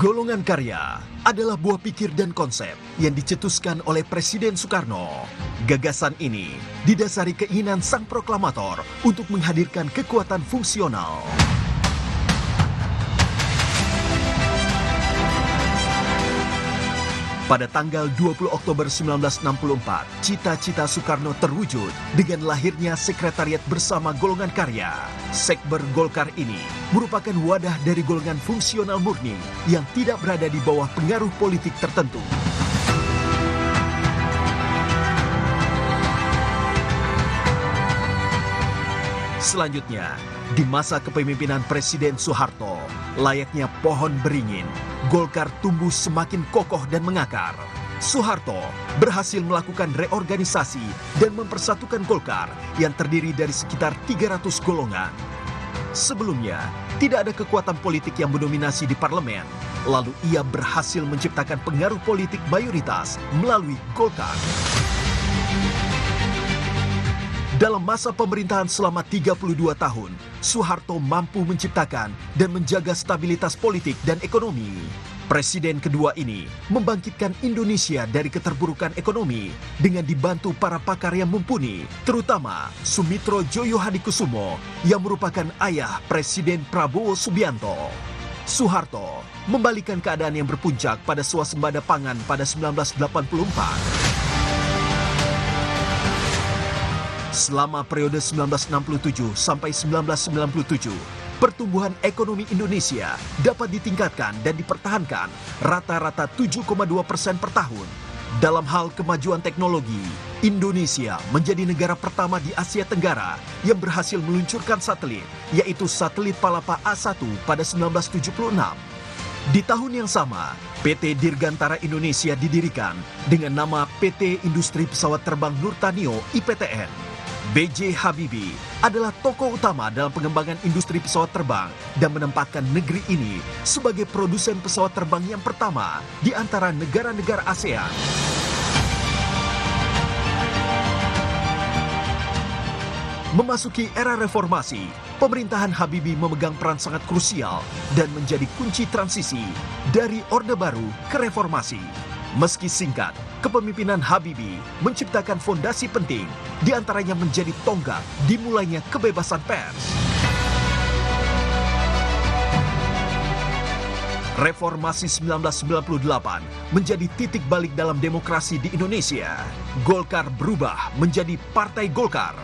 Golongan karya adalah buah pikir dan konsep yang dicetuskan oleh Presiden Soekarno. Gagasan ini didasari keinginan sang proklamator untuk menghadirkan kekuatan fungsional. Pada tanggal 20 Oktober 1964, cita-cita Soekarno terwujud dengan lahirnya Sekretariat Bersama Golongan Karya. Sekber Golkar ini merupakan wadah dari golongan fungsional murni yang tidak berada di bawah pengaruh politik tertentu. Selanjutnya, di masa kepemimpinan Presiden Soeharto, layaknya pohon beringin, Golkar tumbuh semakin kokoh dan mengakar. Soeharto berhasil melakukan reorganisasi dan mempersatukan Golkar yang terdiri dari sekitar 300 golongan. Sebelumnya, tidak ada kekuatan politik yang mendominasi di parlemen, lalu ia berhasil menciptakan pengaruh politik mayoritas melalui Golkar. Dalam masa pemerintahan selama 32 tahun, Soeharto mampu menciptakan dan menjaga stabilitas politik dan ekonomi. Presiden kedua ini membangkitkan Indonesia dari keterpurukan ekonomi dengan dibantu para pakar yang mumpuni, terutama Sumitro Joyo Hadikusumo yang merupakan ayah Presiden Prabowo Subianto. Soeharto membalikan keadaan yang berpuncak pada swasembada pangan pada 1984. Selama periode 1967 sampai 1997, pertumbuhan ekonomi Indonesia dapat ditingkatkan dan dipertahankan rata-rata 7,2% per tahun. Dalam hal kemajuan teknologi, Indonesia menjadi negara pertama di Asia Tenggara yang berhasil meluncurkan satelit, yaitu satelit Palapa A1 pada 1976. Di tahun yang sama, PT Dirgantara Indonesia didirikan dengan nama PT Industri Pesawat Terbang Nurtanio IPTN. B.J. Habibie adalah tokoh utama dalam pengembangan industri pesawat terbang dan menempatkan negeri ini sebagai produsen pesawat terbang yang pertama di antara negara-negara ASEAN. Memasuki era reformasi, pemerintahan Habibie memegang peran sangat krusial dan menjadi kunci transisi dari Orde Baru ke reformasi. Meski singkat, kepemimpinan Habibie menciptakan fondasi penting, di antaranya menjadi tonggak dimulainya kebebasan pers. Reformasi 1998 menjadi titik balik dalam demokrasi di Indonesia. Golkar berubah menjadi Partai Golkar.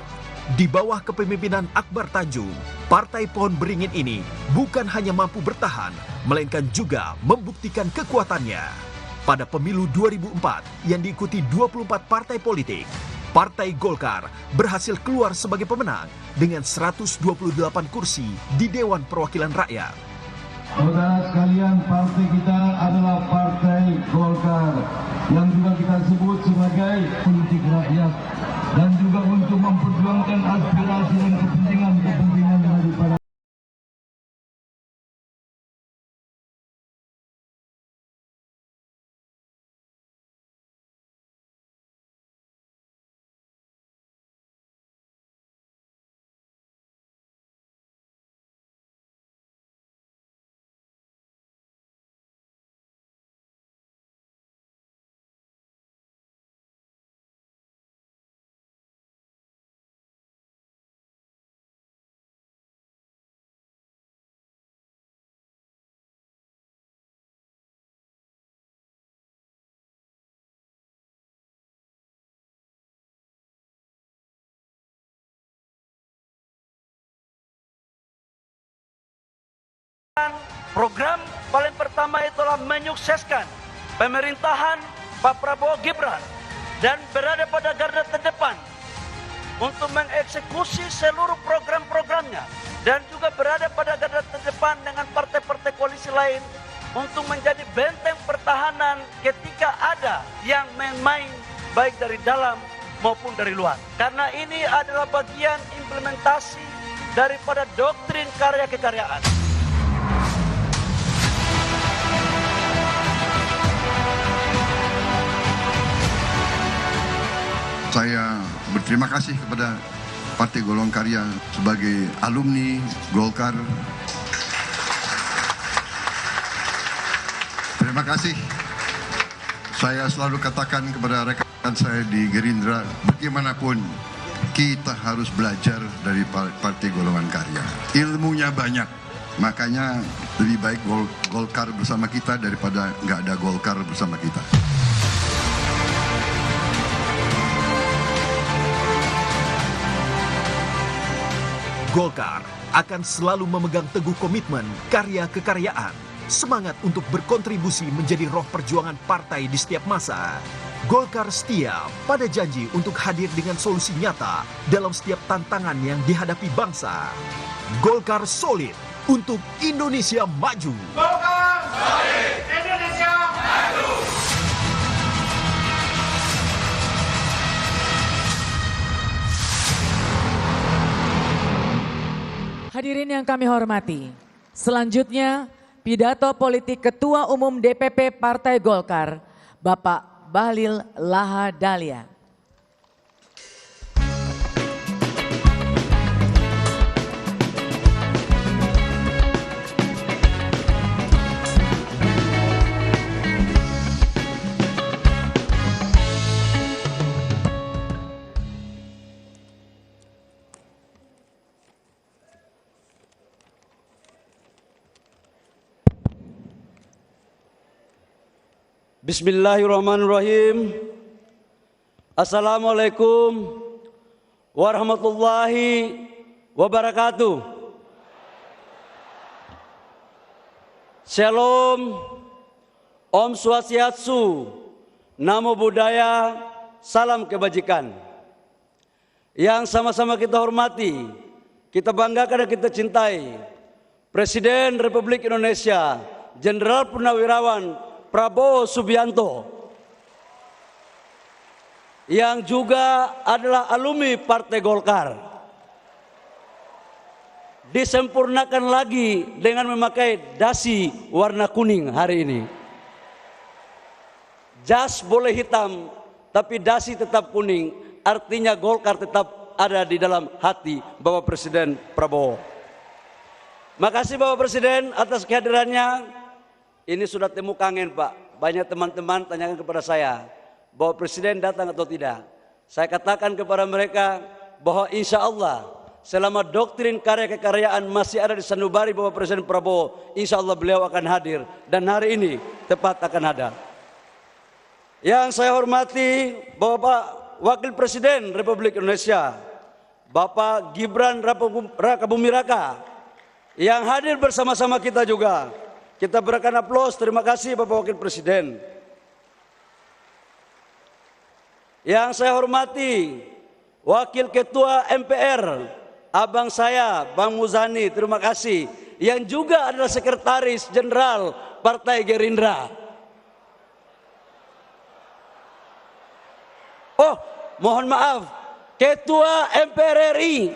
Di bawah kepemimpinan Akbar Tanjung, Partai Pohon Beringin ini bukan hanya mampu bertahan, melainkan juga membuktikan kekuatannya. Pada pemilu 2004 yang diikuti 24 partai politik, Partai Golkar berhasil keluar sebagai pemenang dengan 128 kursi di Dewan Perwakilan Rakyat. Saudara sekalian, partai kita adalah Partai Golkar yang juga kita sebut sebagai politik rakyat dan juga untuk memperjuangkan aspirasi dan kepentingan daripada program paling pertama itulah menyukseskan pemerintahan Pak Prabowo Gibran dan berada pada garda terdepan untuk mengeksekusi seluruh program-programnya dan juga berada pada garda terdepan dengan partai-partai koalisi lain untuk menjadi benteng pertahanan ketika ada yang main-main baik dari dalam maupun dari luar. Karena ini adalah bagian implementasi daripada doktrin karya kekaryaan. Saya berterima kasih kepada Partai Golongan Karya sebagai alumni Golkar Terima kasih. Saya selalu katakan kepada rekan saya di Gerindra, bagaimanapun kita harus belajar dari Partai Golongan Karya. Ilmunya banyak, makanya lebih baik Golkar bersama kita daripada nggak ada Golkar bersama kita. Golkar akan selalu memegang teguh komitmen karya kekaryaan, semangat untuk berkontribusi menjadi roh perjuangan partai di setiap masa. Golkar setia pada janji untuk hadir dengan solusi nyata dalam setiap tantangan yang dihadapi bangsa. Golkar solid untuk Indonesia maju. Golkar solid, Indonesia maju. Hadirin yang kami hormati, selanjutnya pidato politik Ketua Umum DPP Partai Golkar, Bapak Bahlil Lahadalia. Bismillahirrahmanirrahim. Assalamualaikum warahmatullahi wabarakatuh. Shalom, Om Swastiastu, Namo Buddhaya, salam kebajikan. Yang sama-sama kita hormati, kita banggakan dan kita cintai Presiden Republik Indonesia, Jenderal Purnawirawan Prabowo Subianto, yang juga adalah alumni Partai Golkar, disempurnakan lagi dengan memakai dasi warna kuning hari ini. Jas boleh hitam, tapi dasi tetap kuning, artinya Golkar tetap ada di dalam hati Bapak Presiden Prabowo. Makasih Bapak Presiden atas kehadirannya. Ini sudah temu kangen Pak, banyak teman-teman tanyakan kepada saya bahwa Presiden datang atau tidak. Saya katakan kepada mereka bahwa insya Allah selama doktrin karya kekaryaan masih ada di sanubari Bapak Presiden Prabowo, insya Allah beliau akan hadir dan hari ini tepat akan ada. Yang saya hormati Bapak Wakil Presiden Republik Indonesia, Bapak Gibran Rakabuming Raka yang hadir bersama-sama kita juga. Kita berikan aplaus, terima kasih Bapak Wakil Presiden. Yang saya hormati Wakil Ketua MPR, abang saya Bang Muzani, terima kasih. Yang juga adalah Sekretaris Jenderal Partai Gerindra. Oh, mohon maaf, Ketua MPR RI.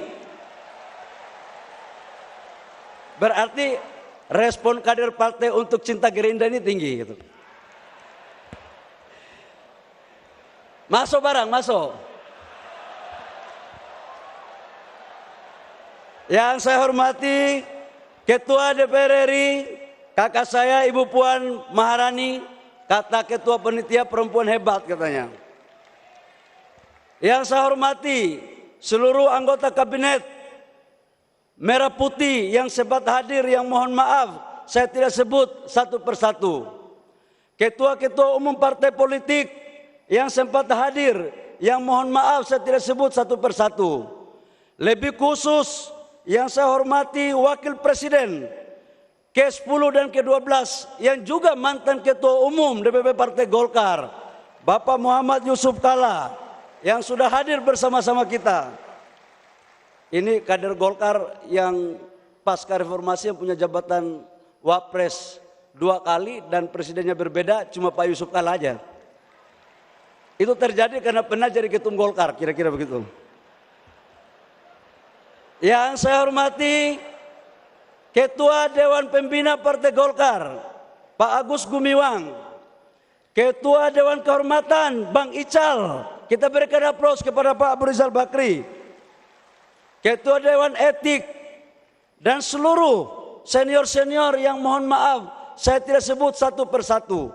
Berarti respon kader partai untuk cinta Gerindra ini tinggi gitu. Masuk barang, masuk. Yang saya hormati Ketua DPR RI, kakak saya Ibu Puan Maharani, kata Ketua Panitia Perempuan hebat katanya. Yang saya hormati seluruh anggota kabinet Merah Putih yang sempat hadir, yang mohon maaf saya tidak sebut satu persatu. Ketua-ketua umum partai politik yang sempat hadir, yang mohon maaf saya tidak sebut satu persatu. Lebih khusus yang saya hormati Wakil Presiden ke-10 dan ke-12 yang juga mantan Ketua Umum DPP Partai Golkar, Bapak Muhammad Yusuf Kalla yang sudah hadir bersama-sama kita. Ini kader Golkar yang pasca reformasi yang punya jabatan Wapres 2 kali dan presidennya berbeda, cuma Pak Yusuf Kalla aja. Itu terjadi karena pernah jadi ketum Golkar, kira-kira begitu. Yang saya hormati Ketua Dewan Pembina Partai Golkar, Pak Agus Gumiwang. Ketua Dewan Kehormatan, Bang Ical. Kita berikan aplaus kepada Pak Abu Rizal Bakri. Ketua Dewan Etik dan seluruh senior-senior yang mohon maaf saya tidak sebut satu persatu.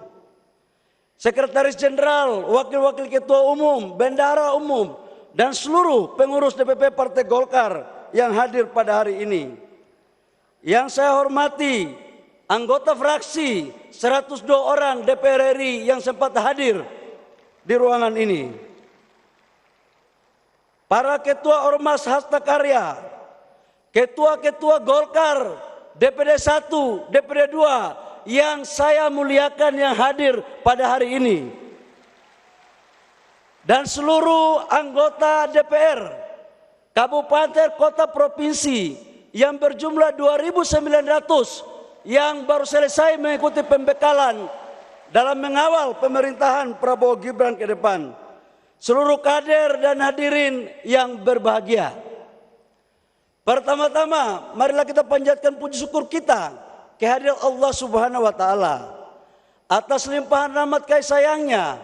Sekretaris Jenderal, Wakil-Wakil Ketua Umum, Bendahara Umum, dan seluruh pengurus DPP Partai Golkar yang hadir pada hari ini. Yang saya hormati, anggota fraksi 102 orang DPR RI yang sempat hadir di ruangan ini. Para ketua Ormas Hasta Karya, ketua-ketua Golkar, DPD 1, DPD 2, yang saya muliakan yang hadir pada hari ini. Dan seluruh anggota DPR, kabupaten, kota, provinsi yang berjumlah 2.900 yang baru selesai mengikuti pembekalan dalam mengawal pemerintahan Prabowo Gibran ke depan. Seluruh kader dan hadirin yang berbahagia. Pertama-tama, marilah kita panjatkan puji syukur kita kehadiran Allah Subhanahu wa taala atas limpahan rahmat kasih sayangnya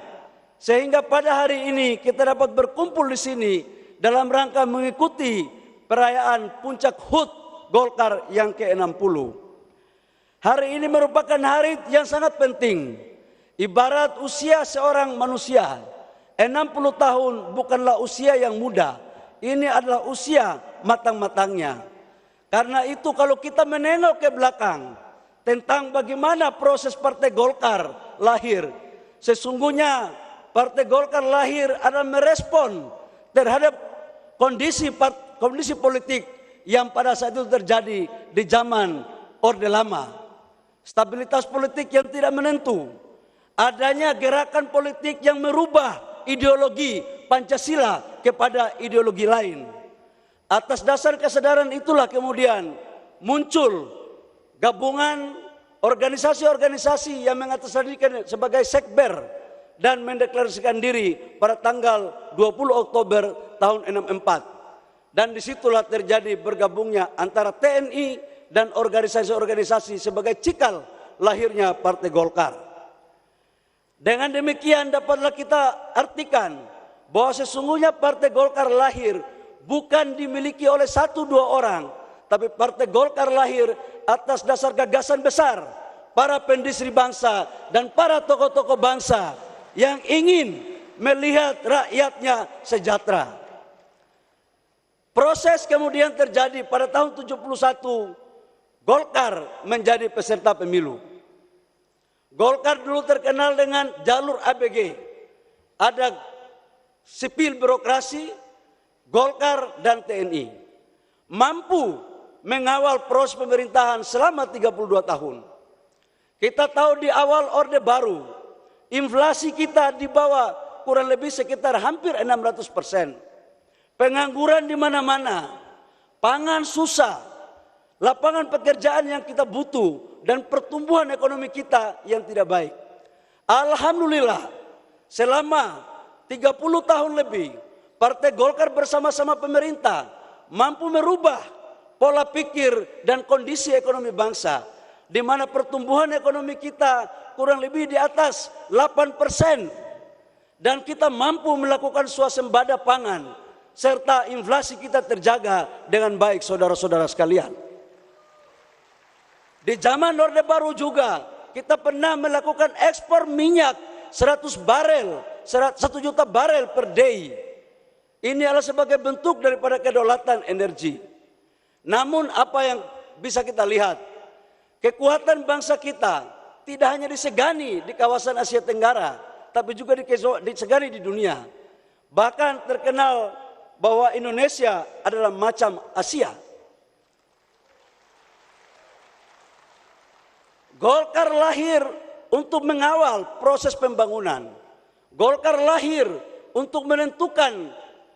sehingga pada hari ini kita dapat berkumpul di sini dalam rangka mengikuti perayaan puncak HUT Golkar yang ke-60. Hari ini merupakan hari yang sangat penting. Ibarat usia seorang manusia, 60 tahun bukanlah usia yang muda. Ini adalah usia matang-matangnya. Karena itu kalau kita menengok ke belakang tentang bagaimana proses Partai Golkar lahir, sesungguhnya Partai Golkar lahir adalah merespon terhadap kondisi politik yang pada saat itu terjadi di zaman Orde Lama. Stabilitas politik yang tidak menentu, adanya gerakan politik yang merubah ideologi Pancasila kepada ideologi lain. Atas dasar kesadaran itulah kemudian muncul gabungan organisasi-organisasi yang mengatasnamakan sebagai sekber dan mendeklarasikan diri pada tanggal 20 Oktober tahun 64. Dan disitulah terjadi bergabungnya antara TNI dan organisasi-organisasi sebagai cikal lahirnya Partai Golkar. Dengan demikian dapatlah kita artikan bahwa sesungguhnya Partai Golkar lahir bukan dimiliki oleh 1-2 orang, tapi Partai Golkar lahir atas dasar gagasan besar para pendiri bangsa dan para tokoh-tokoh bangsa yang ingin melihat rakyatnya sejahtera. Proses kemudian terjadi pada tahun 71, Golkar menjadi peserta pemilu. Golkar dulu terkenal dengan jalur ABG. Ada sipil birokrasi, Golkar dan TNI. Mampu mengawal proses pemerintahan selama 32 tahun. Kita tahu di awal Orde Baru, inflasi kita di bawah kurang lebih sekitar hampir 600%. Pengangguran di mana-mana, pangan susah, lapangan pekerjaan yang kita butuh, dan pertumbuhan ekonomi kita yang tidak baik. Alhamdulillah, selama 30 tahun lebih, Partai Golkar bersama-sama pemerintah mampu merubah pola pikir dan kondisi ekonomi bangsa, di mana pertumbuhan ekonomi kita kurang lebih di atas 8%, dan kita mampu melakukan swasembada pangan, serta inflasi kita terjaga dengan baik, saudara-saudara sekalian. Di zaman Orde Baru juga kita pernah melakukan ekspor minyak 100 juta barel per day. Ini adalah sebagai bentuk daripada kedaulatan energi. Namun apa yang bisa kita lihat, kekuatan bangsa kita tidak hanya disegani di kawasan Asia Tenggara, tapi juga disegani di dunia. Bahkan terkenal bahwa Indonesia adalah macam Asia. Golkar lahir untuk mengawal proses pembangunan. Golkar lahir untuk menentukan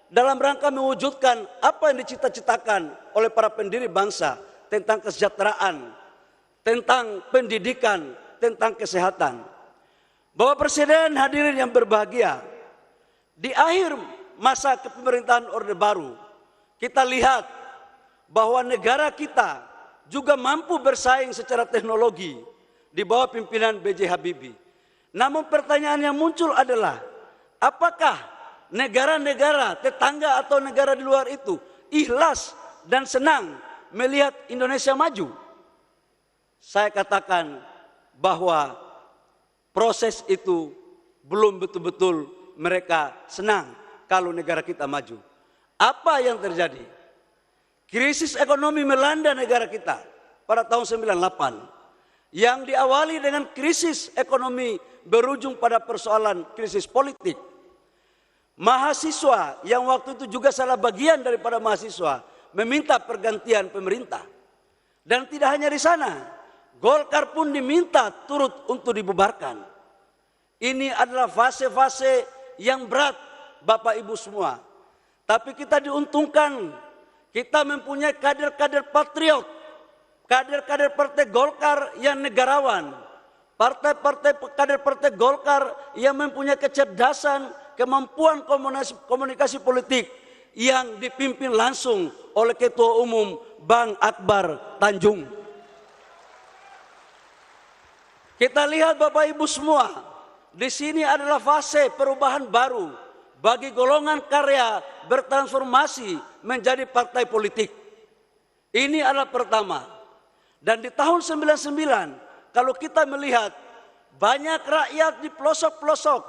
dalam rangka mewujudkan apa yang dicita-citakan oleh para pendiri bangsa tentang kesejahteraan, tentang pendidikan, tentang kesehatan. Bapak Presiden, hadirin yang berbahagia, di akhir masa kepemerintahan Orde Baru, kita lihat bahwa negara kita juga mampu bersaing secara teknologi di bawah pimpinan B.J. Habibie. Namun pertanyaan yang muncul adalah, apakah negara-negara tetangga atau negara di luar itu ikhlas dan senang melihat Indonesia maju? Saya katakan bahwa proses itu belum betul-betul mereka senang kalau negara kita maju. Apa yang terjadi? Krisis ekonomi melanda negara kita pada tahun 98 yang diawali dengan krisis ekonomi berujung pada persoalan krisis politik. Mahasiswa yang waktu itu juga salah bagian daripada mahasiswa meminta pergantian pemerintah. Dan tidak hanya di sana, Golkar pun diminta turut untuk dibubarkan. Ini adalah fase-fase yang berat Bapak Ibu semua. Tapi kita diuntungkan, kita mempunyai kader-kader patriot, kader-kader Partai Golkar yang negarawan, kader Partai Golkar yang mempunyai kecerdasan, kemampuan komunikasi politik yang dipimpin langsung oleh Ketua Umum Bang Akbar Tanjung. Kita lihat Bapak Ibu semua, di sini adalah fase perubahan baru bagi golongan karya bertransformasi menjadi partai politik. Ini adalah pertama. Dan di tahun 99, kalau kita melihat banyak rakyat di pelosok-pelosok,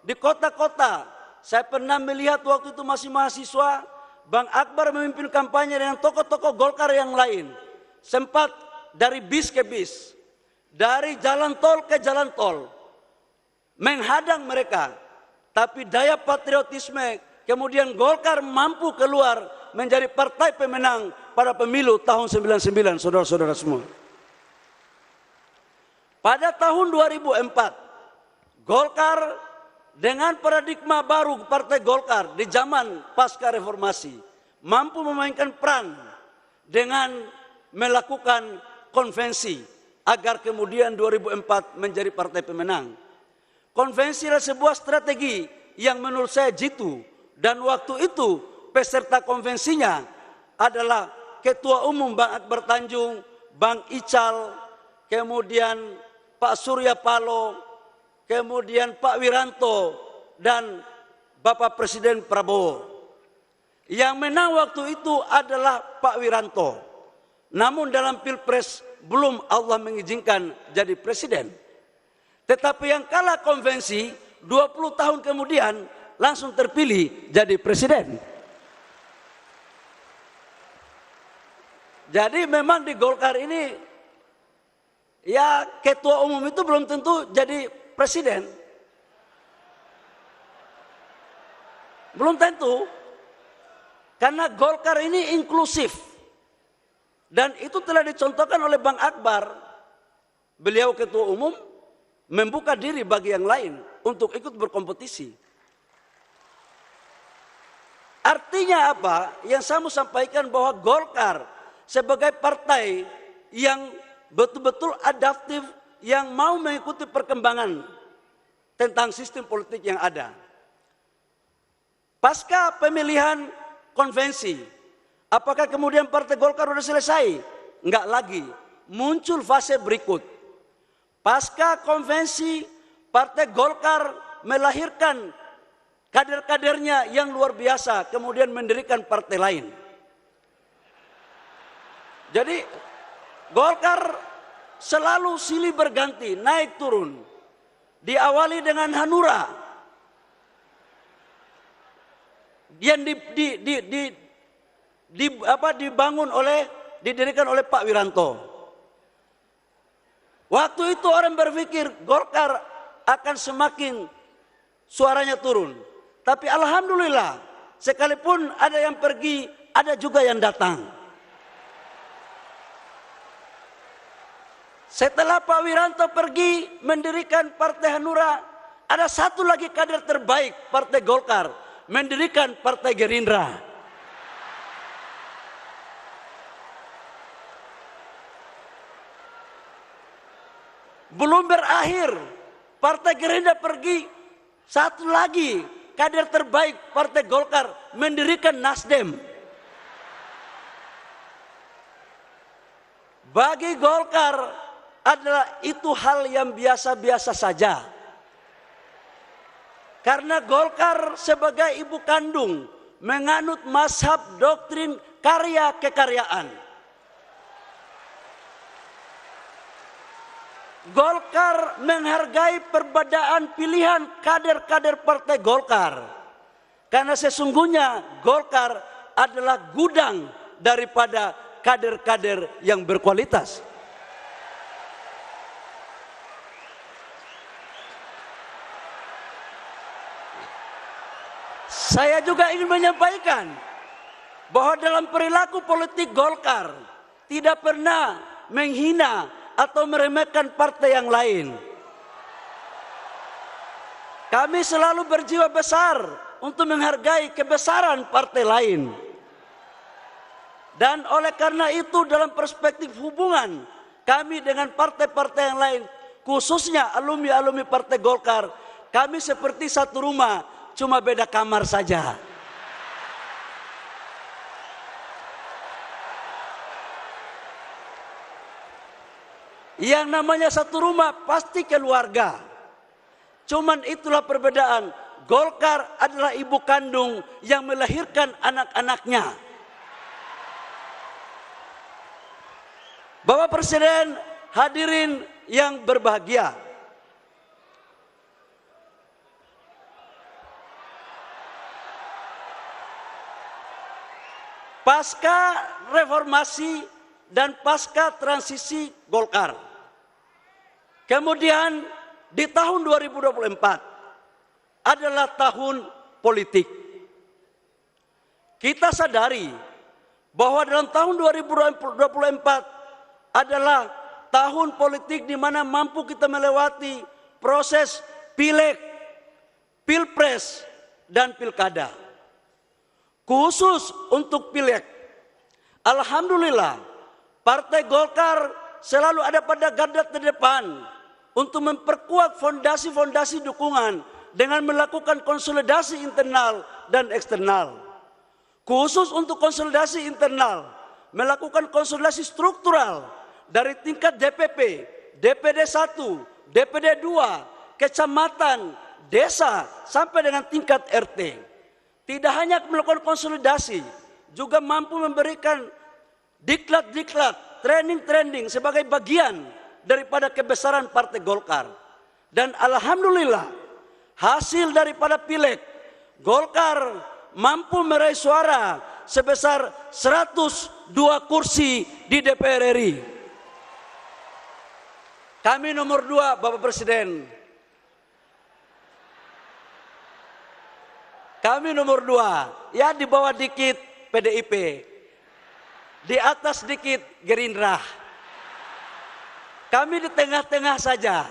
di kota-kota, saya pernah melihat waktu itu masih mahasiswa, Bang Akbar memimpin kampanye dengan tokoh-tokoh Golkar yang lain. Sempat dari bis ke bis, dari jalan tol ke jalan tol, menghadang mereka. Tapi daya patriotisme, kemudian Golkar mampu keluar menjadi partai pemenang pada pemilu tahun 99, saudara-saudara semua. Pada tahun 2004, Golkar dengan paradigma baru Partai Golkar di zaman pasca reformasi mampu memainkan peran dengan melakukan konvensi agar kemudian 2004 menjadi partai pemenang. Konvensi adalah sebuah strategi yang menurut saya jitu, dan waktu itu peserta konvensinya adalah Ketua Umum Bang Akbar Tanjung, Bang Ical, kemudian Pak Surya Paloh, kemudian Pak Wiranto, dan Bapak Presiden Prabowo. Yang menang waktu itu adalah Pak Wiranto. Namun dalam Pilpres belum Allah mengizinkan jadi presiden. Tetapi yang kalah konvensi 20 tahun kemudian langsung terpilih jadi presiden. Jadi memang di Golkar ini ya ketua umum itu belum tentu jadi presiden. Belum tentu. Karena Golkar ini inklusif. Dan itu telah dicontohkan oleh Bang Akbar. Beliau ketua umum membuka diri bagi yang lain untuk ikut berkompetisi. Artinya apa? Yang saya mau sampaikan bahwa Golkar sebagai partai yang betul-betul adaptif, yang mau mengikuti perkembangan tentang sistem politik yang ada. Pasca pemilihan konvensi, apakah kemudian Partai Golkar sudah selesai? Enggak lagi. Muncul fase berikut. Pasca konvensi, Partai Golkar melahirkan kader-kadernya yang luar biasa, kemudian mendirikan partai lain. Jadi Golkar selalu silih berganti, naik turun. Diawali dengan Hanura yang didirikan oleh Pak Wiranto. Waktu itu orang berpikir Golkar akan semakin suaranya turun. Tapi alhamdulillah, sekalipun ada yang pergi, ada juga yang datang. Setelah Pak Wiranto pergi mendirikan Partai Hanura, ada satu lagi kader terbaik Partai Golkar, mendirikan Partai Gerindra. Belum berakhir, Partai Gerindra pergi, satu lagi kader terbaik Partai Golkar mendirikan Nasdem. Bagi Golkar adalah itu hal yang biasa-biasa saja. Karena Golkar sebagai ibu kandung menganut mazhab doktrin karya kekaryaan. Golkar menghargai perbedaan pilihan kader-kader Partai Golkar. Karena sesungguhnya Golkar adalah gudang daripada kader-kader yang berkualitas. Saya juga ingin menyampaikan bahwa dalam perilaku politik Golkar tidak pernah menghina atau meremehkan partai yang lain. Kami selalu berjiwa besar untuk menghargai kebesaran partai lain. Dan oleh karena itu dalam perspektif hubungan kami dengan partai-partai yang lain, khususnya alumni-alumni Partai Golkar, kami seperti satu rumah, cuma beda kamar saja. Yang namanya satu rumah pasti keluarga. Cuman itulah perbedaan. Golkar adalah ibu kandung yang melahirkan anak-anaknya. Bapak Presiden, hadirin yang berbahagia. Pasca reformasi dan pasca transisi Golkar. Kemudian di tahun 2024 adalah tahun politik. Kita sadari bahwa dalam tahun 2024 adalah tahun politik di mana mampu kita melewati proses pileg, pilpres, dan pilkada. Khusus untuk pileg, alhamdulillah Partai Golkar selalu ada pada garda terdepan untuk memperkuat fondasi-fondasi dukungan dengan melakukan konsolidasi internal dan eksternal. Khusus untuk konsolidasi internal, melakukan konsolidasi struktural dari tingkat DPP, DPD 1, DPD 2, kecamatan, desa, sampai dengan tingkat RT. Tidak hanya melakukan konsolidasi, juga mampu memberikan diklat-diklat, training-training sebagai bagian daripada kebesaran Partai Golkar. Dan alhamdulillah hasil daripada pileg, Golkar mampu meraih suara sebesar 102 kursi di DPR RI. Kami nomor 2, Bapak Presiden. Kami nomor 2, ya di bawah dikit PDIP, di atas dikit Gerindra. Kami di tengah-tengah saja.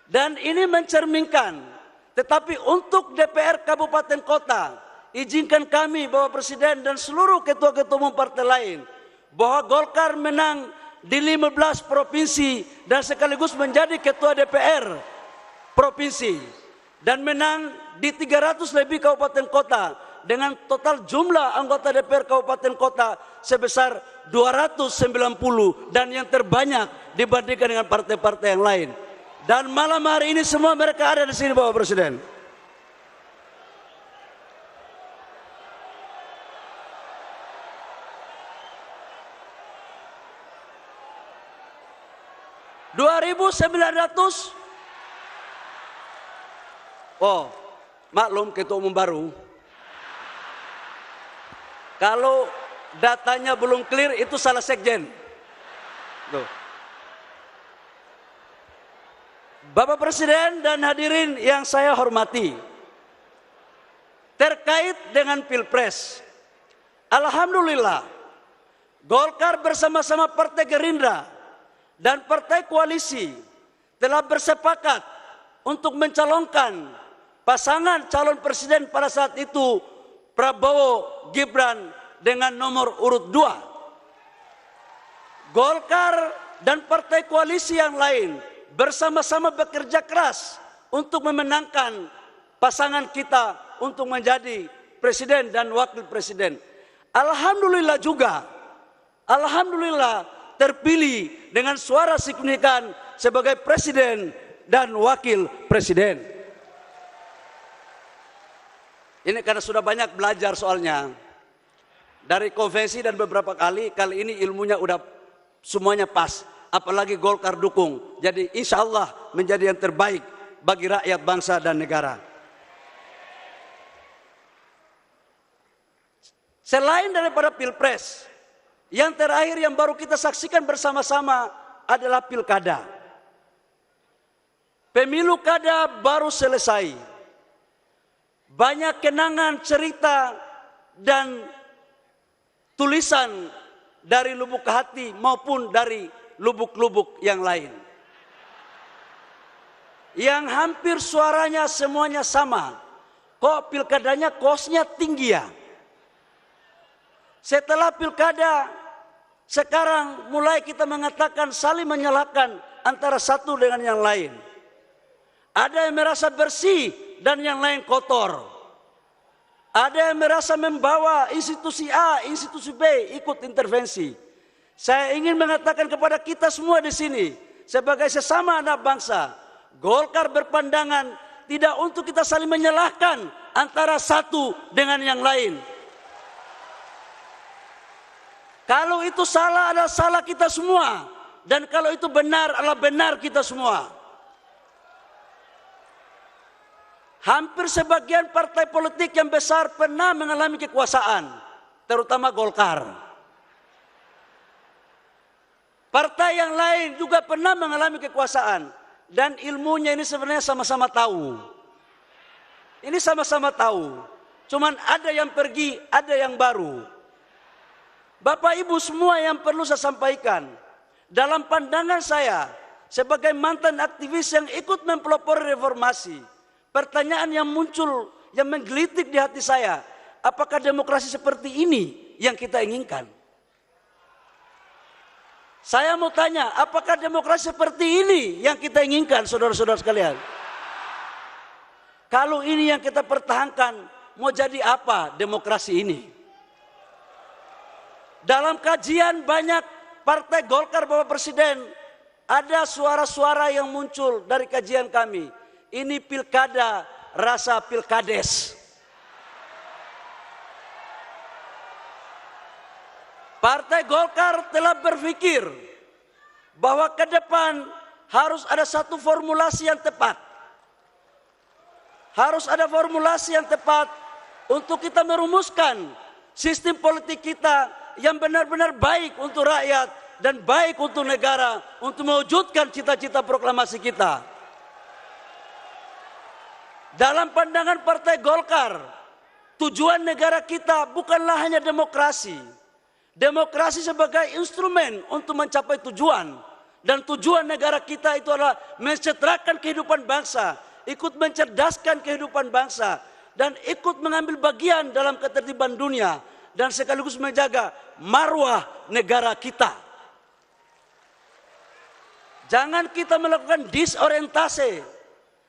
Dan ini mencerminkan, tetapi untuk DPR Kabupaten Kota, izinkan kami Bapak Presiden dan seluruh ketua-ketua umum partai lain, bahwa Golkar menang di 15 provinsi dan sekaligus menjadi ketua DPR provinsi. Dan menang di 300 lebih kabupaten kota dengan total jumlah anggota DPR kabupaten kota sebesar 290 dan yang terbanyak dibandingkan dengan partai-partai yang lain. Dan malam hari ini semua mereka ada di sini Bapak Presiden. Oh, maklum ketua umum baru. Kalau datanya belum clear itu salah sekjen. Tuh. Bapak Presiden dan hadirin yang saya hormati, terkait dengan Pilpres, alhamdulillah Golkar bersama-sama Partai Gerindra dan Partai Koalisi telah bersepakat untuk mencalonkan pasangan calon presiden pada saat itu Prabowo Gibran dengan nomor urut 2. Golkar dan partai koalisi yang lain bersama-sama bekerja keras untuk memenangkan pasangan kita untuk menjadi presiden dan wakil presiden. Alhamdulillah juga, alhamdulillah terpilih dengan suara signifikan sebagai presiden dan wakil presiden. Ini karena sudah banyak belajar soalnya dari konvensi dan beberapa kali ini ilmunya udah semuanya pas. apalagi Golkar dukung. Jadi insya Allah menjadi yang terbaik bagi rakyat, bangsa, dan negara. Selain daripada Pilpres, yang terakhir yang baru kita saksikan bersama-sama adalah Pilkada. Pemilu kada baru selesai. Banyak kenangan, cerita, dan tulisan dari lubuk hati maupun dari lubuk-lubuk yang lain. Yang hampir suaranya semuanya sama. Kok pilkadanya kosnya tinggi ya? Setelah pilkada, sekarang mulai kita mengatakan saling menyalahkan antara satu dengan yang lain. Ada yang merasa bersih dan yang lain kotor. Ada yang merasa membawa institusi A, institusi B ikut intervensi. Saya ingin mengatakan kepada kita semua di sini, sebagai sesama anak bangsa, Golkar berpandangan tidak untuk kita saling menyalahkan antara satu dengan yang lain. Kalau itu salah adalah salah kita semua, dan kalau itu benar adalah benar kita semua. Hampir sebagian partai politik yang besar pernah mengalami kekuasaan, terutama Golkar. Partai yang lain juga pernah mengalami kekuasaan, dan ilmunya ini sebenarnya sama-sama tahu. Ini sama-sama tahu, cuman ada yang pergi, ada yang baru. Bapak Ibu semua yang perlu saya sampaikan, dalam pandangan saya sebagai mantan aktivis yang ikut mempelopori reformasi, pertanyaan yang muncul, yang menggelitik di hati saya, apakah demokrasi seperti ini yang kita inginkan? Saya mau tanya, apakah demokrasi seperti ini yang kita inginkan, saudara-saudara sekalian? Kalau ini yang kita pertahankan, mau jadi apa demokrasi ini? Dalam kajian banyak partai Golkar, Bapak Presiden, ada suara-suara yang muncul dari kajian kami. Ini pilkada rasa pilkades. Partai Golkar telah berpikir bahwa ke depan harus ada satu formulasi yang tepat. Harus ada formulasi yang tepat untuk kita merumuskan sistem politik kita yang benar-benar baik untuk rakyat dan baik untuk negara, untuk mewujudkan cita-cita proklamasi kita. Dalam pandangan Partai Golkar, tujuan negara kita bukanlah hanya demokrasi. Demokrasi sebagai instrumen untuk mencapai tujuan. Dan tujuan negara kita itu adalah mensejahterakan kehidupan bangsa, ikut mencerdaskan kehidupan bangsa, dan ikut mengambil bagian dalam ketertiban dunia, dan sekaligus menjaga marwah negara kita. Jangan kita melakukan disorientasi.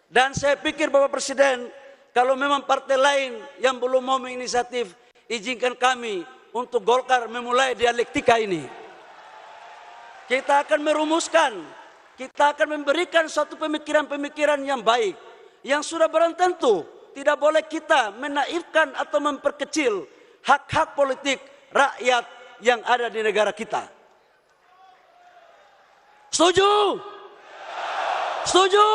Dan saya pikir Bapak Presiden, kalau memang partai lain yang belum mau menginisiatif, izinkan kami untuk Golkar memulai dialektika ini. Kita akan merumuskan, kita akan memberikan suatu pemikiran-pemikiran yang baik, yang sudah barang tentu tidak boleh kita menaifkan atau memperkecil hak-hak politik rakyat yang ada di negara kita. Setuju? Setuju?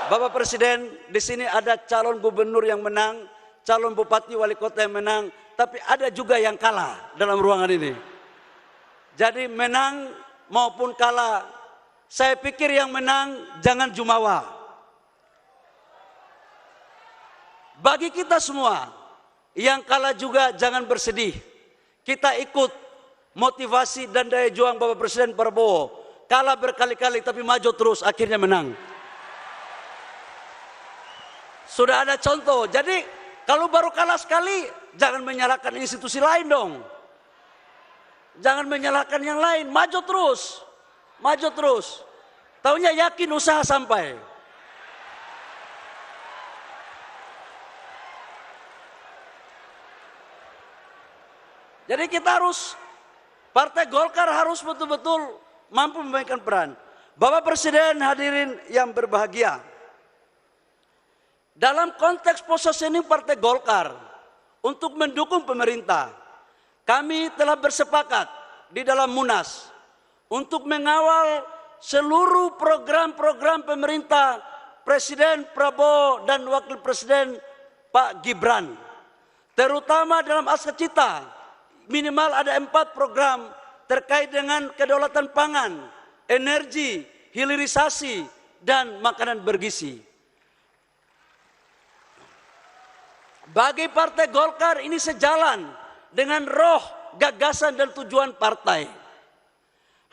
Bapak Presiden, di sini ada calon gubernur yang menang, calon bupati wali kota yang menang, tapi ada juga yang kalah dalam ruangan ini. Jadi menang maupun kalah, saya pikir yang menang jangan jumawa. Bagi kita semua, yang kalah juga jangan bersedih. Kita ikut motivasi dan daya juang Bapak Presiden Prabowo. Kalah berkali-kali tapi maju terus, akhirnya menang. Sudah ada contoh. Jadi kalau baru kalah sekali, jangan menyalahkan institusi lain dong. Jangan menyalahkan yang lain, maju terus. Maju terus. Taunya yakin usaha sampai. Jadi kita harus, Partai Golkar harus betul-betul mampu memainkan peran. Bapak Presiden, hadirin yang berbahagia, dalam konteks positioning Partai Golkar untuk mendukung pemerintah, kami telah bersepakat di dalam Munas untuk mengawal seluruh program-program pemerintah Presiden Prabowo dan Wakil Presiden Pak Gibran. Terutama dalam aspek cita, minimal ada 4 program terkait dengan kedaulatan pangan, energi, hilirisasi, dan makanan bergizi. Bagi Partai Golkar ini sejalan dengan roh, gagasan, dan tujuan partai.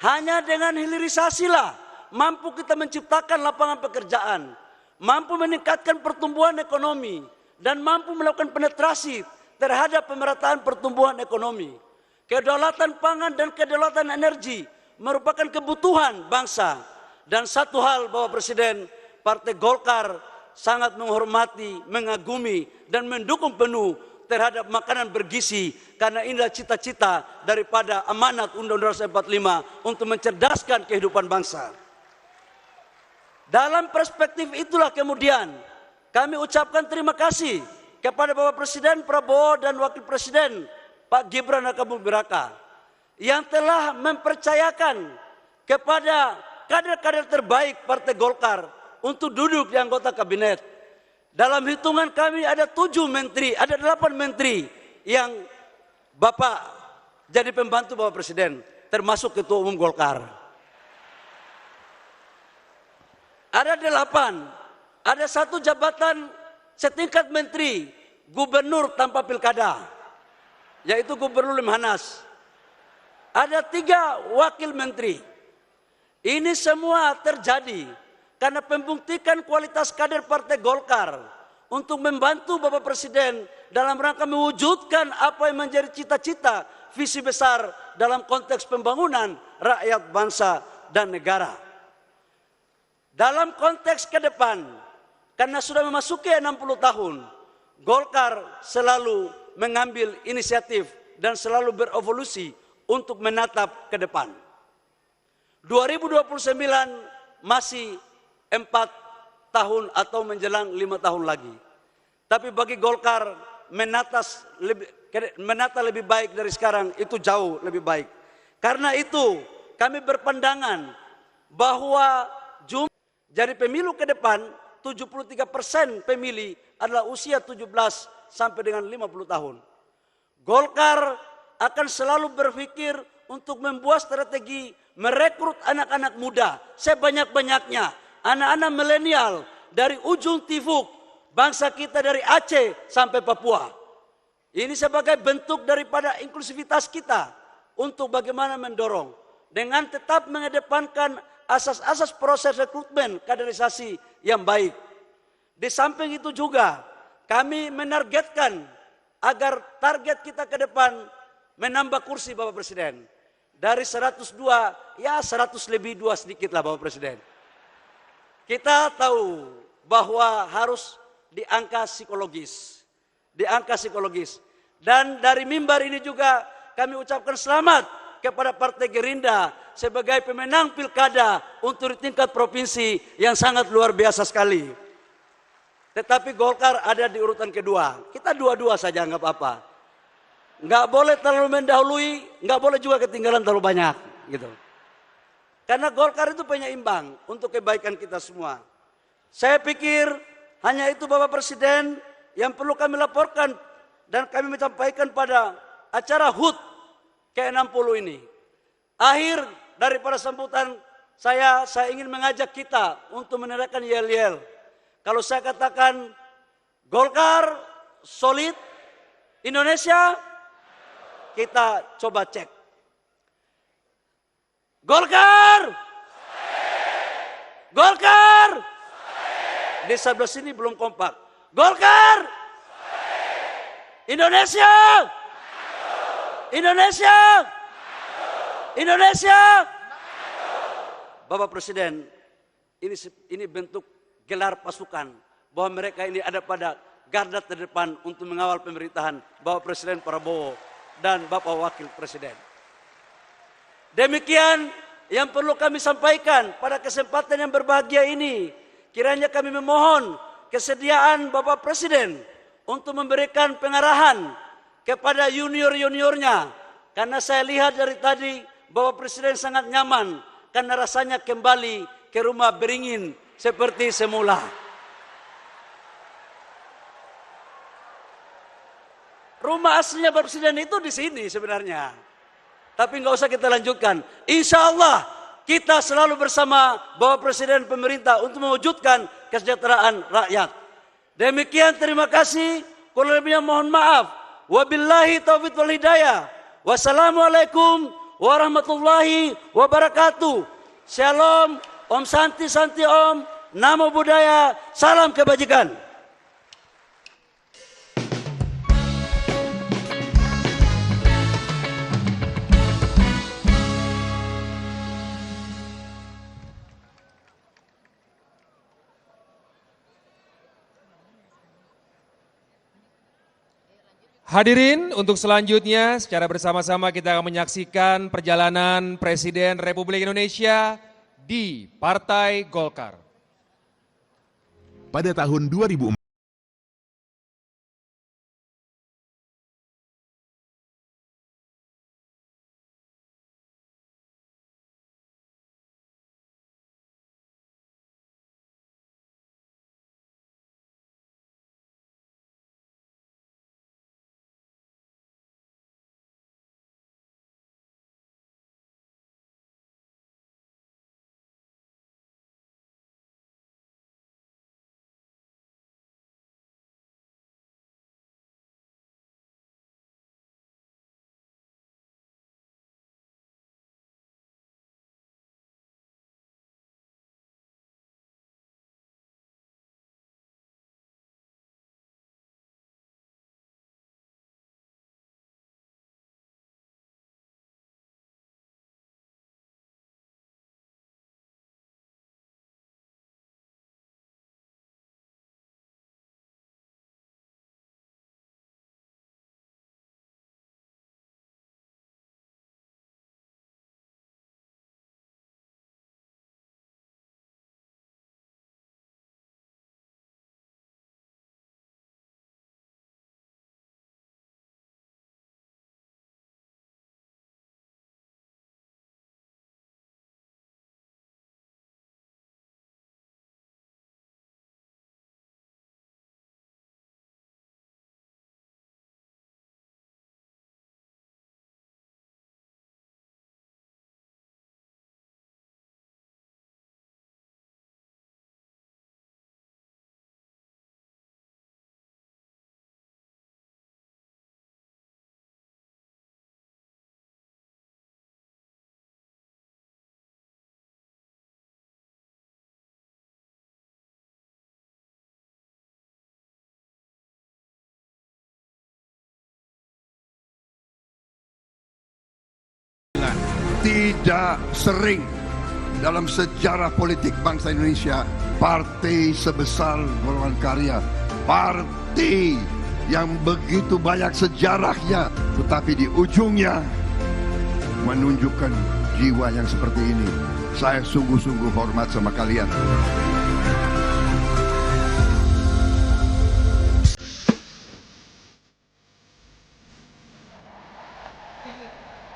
Hanya dengan hilirisasilah mampu kita menciptakan lapangan pekerjaan, mampu meningkatkan pertumbuhan ekonomi, dan mampu melakukan penetrasi terhadap pemerataan pertumbuhan ekonomi. Kedaulatan pangan dan kedaulatan energi merupakan kebutuhan bangsa. Dan satu hal, Bapak Presiden, Partai Golkar sangat menghormati, mengagumi, dan mendukung penuh terhadap makanan bergizi, karena inilah cita-cita daripada amanat Undang-Undang 45 untuk mencerdaskan kehidupan bangsa. Dalam perspektif itulah kemudian kami ucapkan terima kasih kepada Bapak Presiden Prabowo dan Wakil Presiden Pak Gibran Raka-Buming-Raka yang telah mempercayakan kepada kader-kader terbaik Partai Golkar untuk duduk di anggota kabinet. Dalam hitungan kami ada 7 menteri, ada 8 menteri yang Bapak jadi pembantu Bapak Presiden, termasuk Ketua Umum Golkar. Ada 8, ada 1 jabatan setingkat menteri, gubernur tanpa pilkada, yaitu Gubernur Lemhanas. Ada 3 wakil menteri. Ini semua terjadi karena membuktikan kualitas kader Partai Golkar untuk membantu Bapak Presiden dalam rangka mewujudkan apa yang menjadi cita-cita visi besar dalam konteks pembangunan rakyat, bangsa, dan negara. Dalam konteks ke depan, karena sudah memasuki 60 tahun, Golkar selalu mengambil inisiatif dan selalu berevolusi untuk menatap ke depan. 2029 masih 4 tahun atau menjelang 5 tahun lagi. Tapi bagi Golkar menata lebih baik dari sekarang itu jauh lebih baik. Karena itu kami berpandangan bahwa dari pemilu ke depan 73% pemilih adalah usia 17 sampai dengan 50 tahun. Golkar akan selalu berpikir untuk membuat strategi merekrut anak-anak muda sebanyak-banyaknya, anak-anak milenial dari ujung tifuk bangsa kita dari Aceh sampai Papua. Ini sebagai bentuk daripada inklusivitas kita untuk bagaimana mendorong dengan tetap mengedepankan asas-asas proses rekrutmen kaderisasi yang baik. Di samping itu juga kami menargetkan agar target kita ke depan menambah kursi Bapak Presiden. Dari 102, ya 100 lebih 2 sedikit lah Bapak Presiden. Kita tahu bahwa harus di angka psikologis. Di angka psikologis. Dan dari mimbar ini juga kami ucapkan selamat kepada Partai Gerindra sebagai pemenang pilkada untuk di tingkat provinsi yang sangat luar biasa sekali. Tetapi Golkar ada di urutan kedua. Kita dua-dua saja nggak apa-apa. Nggak boleh terlalu mendahului, nggak boleh juga ketinggalan terlalu banyak, gitu. Karena Golkar itu penyeimbang untuk kebaikan kita semua. Saya pikir hanya itu Bapak Presiden yang perlu kami laporkan dan kami menyampaikan pada acara HUT ke-60 ini. Akhir daripada sambutan saya ingin mengajak kita untuk menandakan yel-yel. Kalau saya katakan Golkar solid, Indonesia, kita coba cek. Golkar! Golkar! Di sebelah sini belum kompak. Golkar! Indonesia! Indonesia! Indonesia! Bapak Presiden, ini bentuk gelar pasukan bahwa mereka ini ada pada garda terdepan untuk mengawal pemerintahan Bapak Presiden Prabowo dan Bapak Wakil Presiden. Demikian yang perlu kami sampaikan pada kesempatan yang berbahagia ini. Kiranya kami memohon kesediaan Bapak Presiden untuk memberikan pengarahan kepada junior-juniornya. Karena saya lihat dari tadi Bapak Presiden sangat nyaman karena rasanya kembali ke rumah beringin seperti semula. Rumah aslinya Bapak Presiden itu di sini sebenarnya. Tapi nggak usah kita lanjutkan. Insya Allah kita selalu bersama Bapak Presiden pemerintah untuk mewujudkan kesejahteraan rakyat. Demikian, terima kasih. Kurang lebihnya mohon maaf. Wabillahi taufiq wal hidayah. Wassalamualaikum warahmatullahi wabarakatuh. Shalom, Om Santi Santi Om, Namo Buddhaya, salam kebajikan. Hadirin, untuk selanjutnya secara bersama-sama kita akan menyaksikan perjalanan Presiden Republik Indonesia di Partai Golkar. Pada tahun 2004, tidak sering dalam sejarah politik bangsa Indonesia partai sebesar Golongan Karya, partai yang begitu banyak sejarahnya, tetapi di ujungnya menunjukkan jiwa yang seperti ini. Saya sungguh-sungguh hormat sama kalian.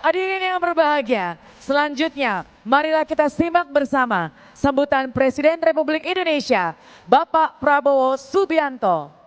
Hadirin yang berbahagia, selanjutnya marilah kita simak bersama sambutan Presiden Republik Indonesia, Bapak Prabowo Subianto.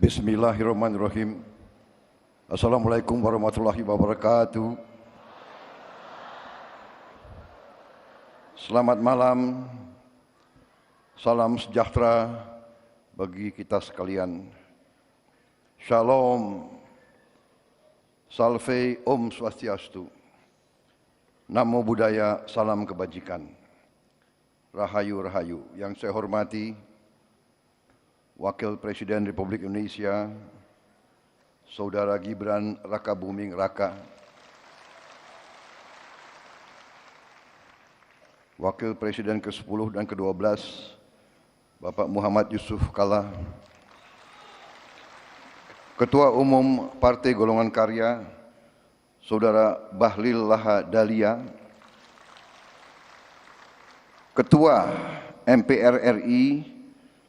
Bismillahirrahmanirrahim. Assalamualaikum warahmatullahi wabarakatuh. Selamat malam, salam sejahtera bagi kita sekalian. Shalom, salve, Om Swastiastu. Namo Buddhaya, salam kebajikan. Rahayu-rahayu. Yang saya hormati Wakil Presiden Republik Indonesia, Saudara Gibran Rakabuming Raka, Wakil Presiden ke-10 dan ke-12, Bapak Muhammad Yusuf Kalla, Ketua Umum Partai Golongan Karya, Saudara Bahlil Lahadalia, Ketua MPR RI,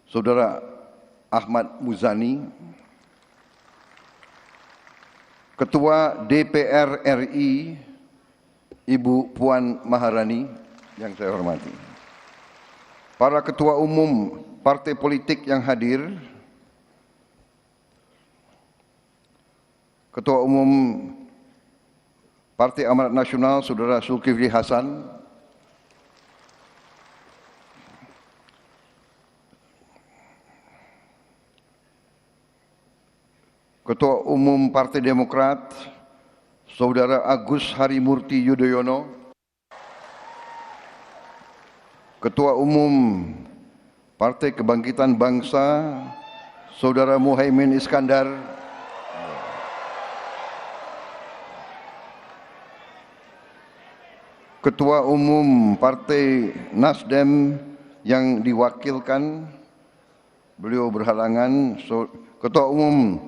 Saudara Ahmad Muzani, Ketua DPR RI, Ibu Puan Maharani, yang saya hormati. Para Ketua Umum Partai Politik yang hadir, Ketua Umum Partai Amanat Nasional, Saudara Zulkifli Hasan, Ketua Umum Partai Demokrat, Saudara Agus Harimurti Yudhoyono, Ketua Umum Partai Kebangkitan Bangsa, Saudara Muhaimin Iskandar, Ketua Umum Partai Nasdem yang diwakilkan, beliau berhalangan, Ketua Umum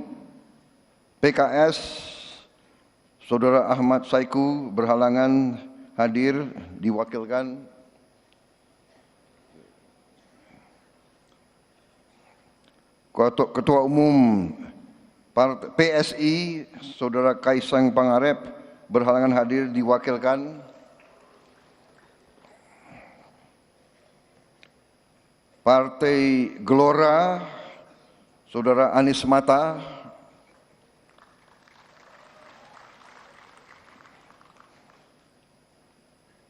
PKS, Saudara Ahmad Saiku berhalangan hadir, diwakilkan. Ketua Umum PSI, Saudara Kaisang Pangarep berhalangan hadir, diwakilkan. Partai Gelora, Saudara Anies Mata,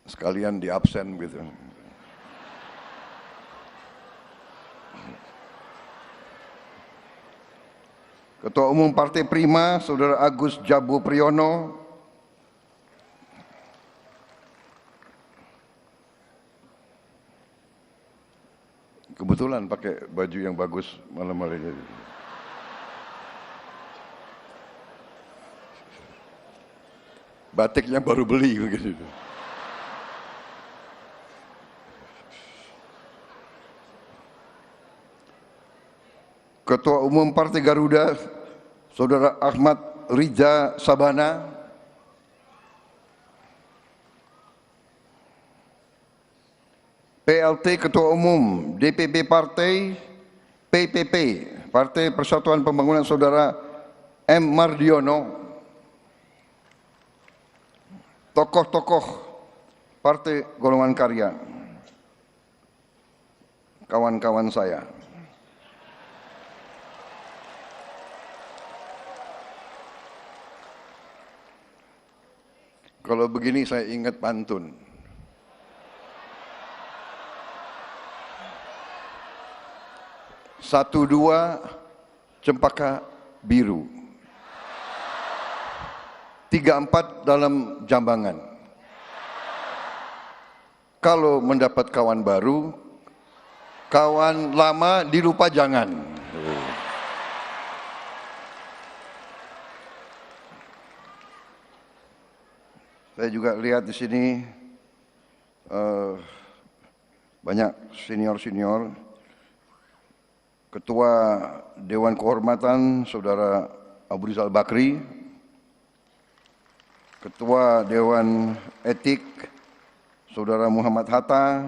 sekalian di absen gitu. Ketua Umum Partai Prima, Saudara Agus Jabu Priyono, kebetulan pakai baju yang bagus malam hari ini. Batiknya baru beli begitu. Ketua Umum Partai Garuda, Saudara Ahmad Riza Sabana, PLT Ketua Umum DPP Partai PPP, Partai Persatuan Pembangunan, Saudara M. Mardiono, tokoh-tokoh Partai Golongan Karya, kawan-kawan saya. Kalau begini saya ingat pantun. Satu dua cempaka biru, 3-4 dalam jambangan. Kalau mendapat kawan baru, kawan lama dilupa jangan. Saya juga lihat di sini banyak senior-senior. Ketua Dewan Kehormatan Saudara Abu Rizal Bakri, Ketua Dewan Etik Saudara Muhammad Hatta,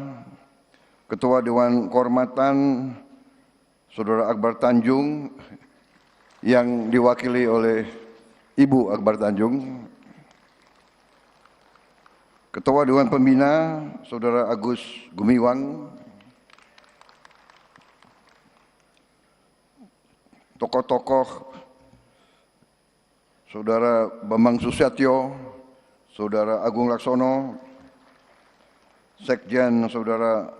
Ketua Dewan Kehormatan Saudara Akbar Tanjung yang diwakili oleh Ibu Akbar Tanjung, Ketua Dewan Pembina Saudara Agus Gumiwang, tokoh-tokoh Saudara Bambang Susatyo, Saudara Agung Laksono, Sekjen Saudara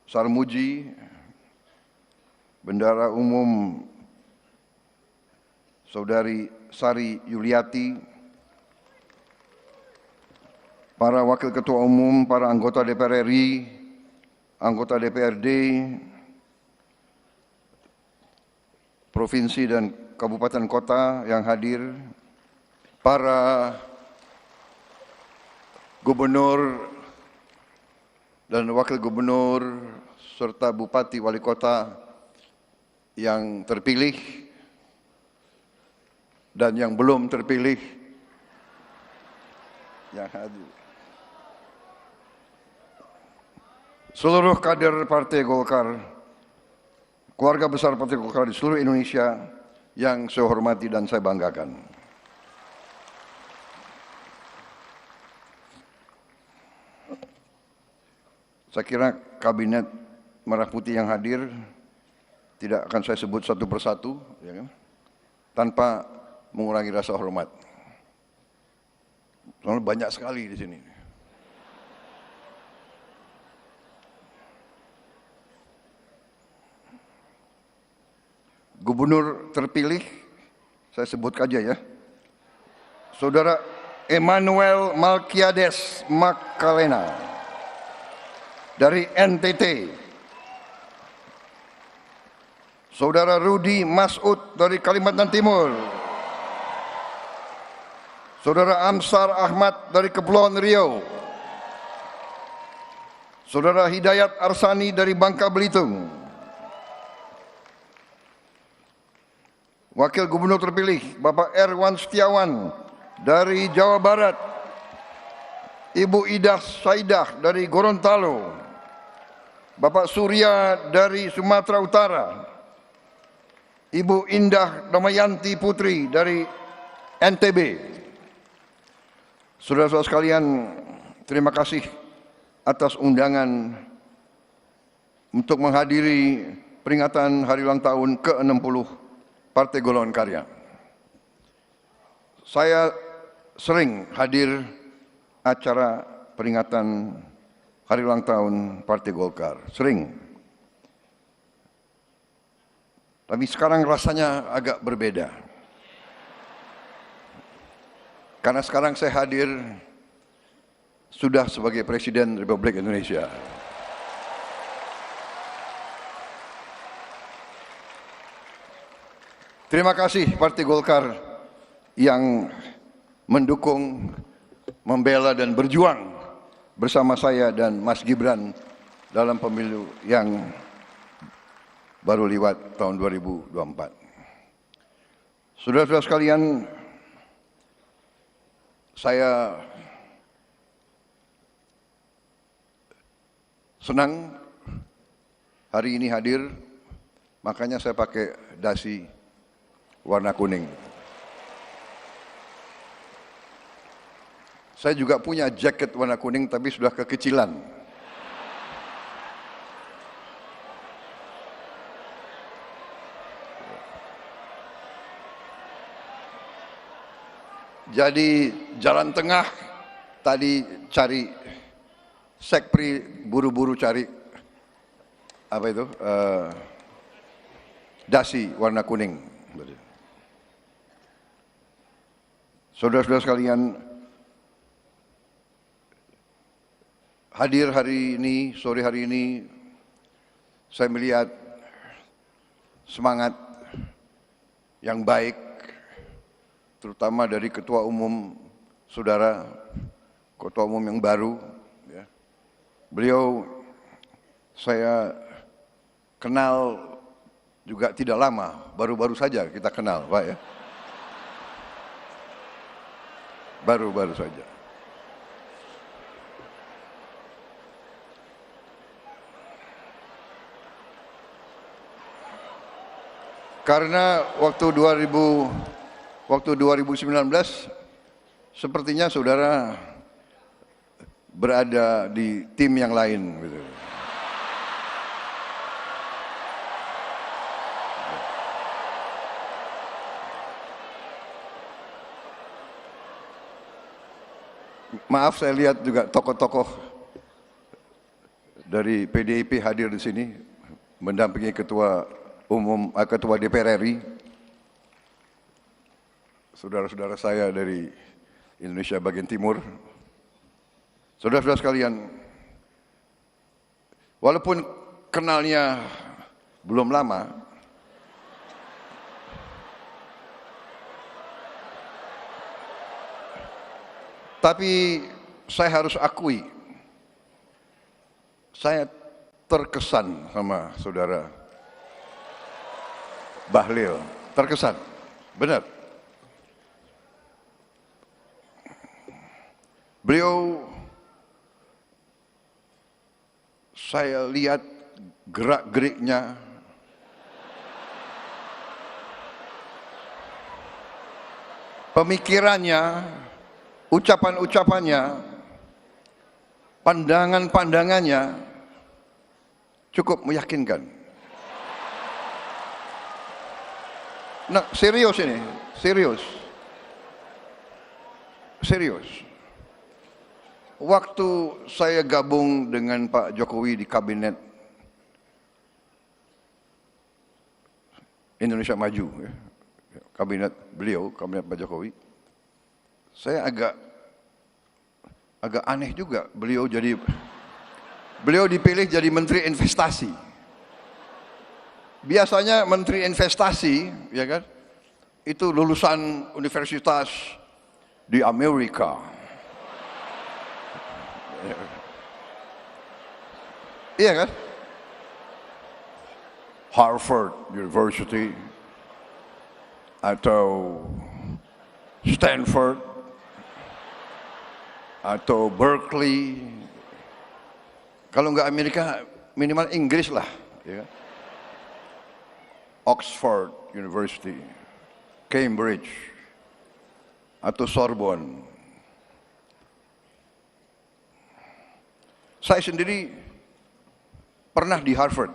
Sarmuji, Bendara Umum Saudari Sari Yuliati, para Wakil Ketua Umum, para anggota DPR RI, anggota DPRD provinsi dan kabupaten kota yang hadir, para gubernur dan wakil gubernur serta bupati wali kota yang terpilih dan yang belum terpilih yang hadir. Seluruh kader Partai Golkar, keluarga besar Partai Golkar di seluruh Indonesia yang saya hormati dan saya banggakan. Saya kira kabinet Merah Putih yang hadir tidak akan saya sebut satu persatu, ya kan? Tanpa mengurangi rasa hormat. Soalnya banyak sekali di sini. Gubernur terpilih, saya sebut aja ya, Saudara Emmanuel Malkiades Makalena dari NTT, Saudara Rudi Masud dari Kalimantan Timur, Saudara Amsar Ahmad dari Kepulauan Riau, Saudara Hidayat Arsani dari Bangka Belitung, Wakil Gubernur terpilih Bapak Erwan Setiawan dari Jawa Barat, Ibu Idah Saidah dari Gorontalo, Bapak Surya dari Sumatera Utara, Ibu Indah Damayanti Putri dari NTB. Saudara-saudara sekalian, terima kasih atas undangan untuk menghadiri peringatan hari ulang tahun ke-60 Partai Golongan Karya. Saya sering hadir acara peringatan hari ulang tahun Partai Golkar, sering. Tapi sekarang rasanya agak berbeda. Karena sekarang saya hadir sudah sebagai Presiden Republik Indonesia. Terima kasih Partai Golkar yang mendukung, membela dan berjuang bersama saya dan Mas Gibran dalam pemilu yang baru lewat tahun 2024. Saudara-saudara sekalian, saya senang hari ini hadir, makanya saya pakai dasi warna kuning. Saya juga punya jaket warna kuning tapi sudah kekecilan. Jadi jalan tengah tadi cari sekpri, buru-buru cari apa itu dasi warna kuning. Saudara-saudara sekalian, hadir hari ini, sore hari ini, saya melihat semangat yang baik, terutama dari Ketua Umum Saudara, Ketua Umum yang baru. Ya. Beliau saya kenal juga tidak lama, baru-baru saja kita kenal, Pak ya. Baru-baru saja. Karena waktu 2019 sepertinya saudara berada di tim yang lain gitu. Maaf, saya lihat juga tokoh-tokoh dari PDIP hadir di sini mendampingi Ketua DPR RI, saudara-saudara saya dari Indonesia bagian timur. Saudara-saudara sekalian, Walaupun kenalnya belum lama, tapi saya harus akui, saya terkesan sama saudara Bahlil, terkesan, benar. Beliau, saya lihat gerak-geriknya, pemikirannya, ucapan-ucapannya, pandangan-pandangannya cukup meyakinkan. Nah, serius ini, serius. Waktu saya gabung dengan Pak Jokowi di kabinet Indonesia Maju, ya, kabinet beliau, kabinet Pak Jokowi, saya agak aneh juga beliau dipilih jadi Menteri Investasi. Biasanya Menteri Investasi, ya kan, itu lulusan universitas di Amerika. Iya kan? Harvard University atau Stanford atau Berkeley. Kalau nggak Amerika, minimal Inggris lah, ya. Oxford University, Cambridge, atau Sorbonne. Saya sendiri pernah di Harvard,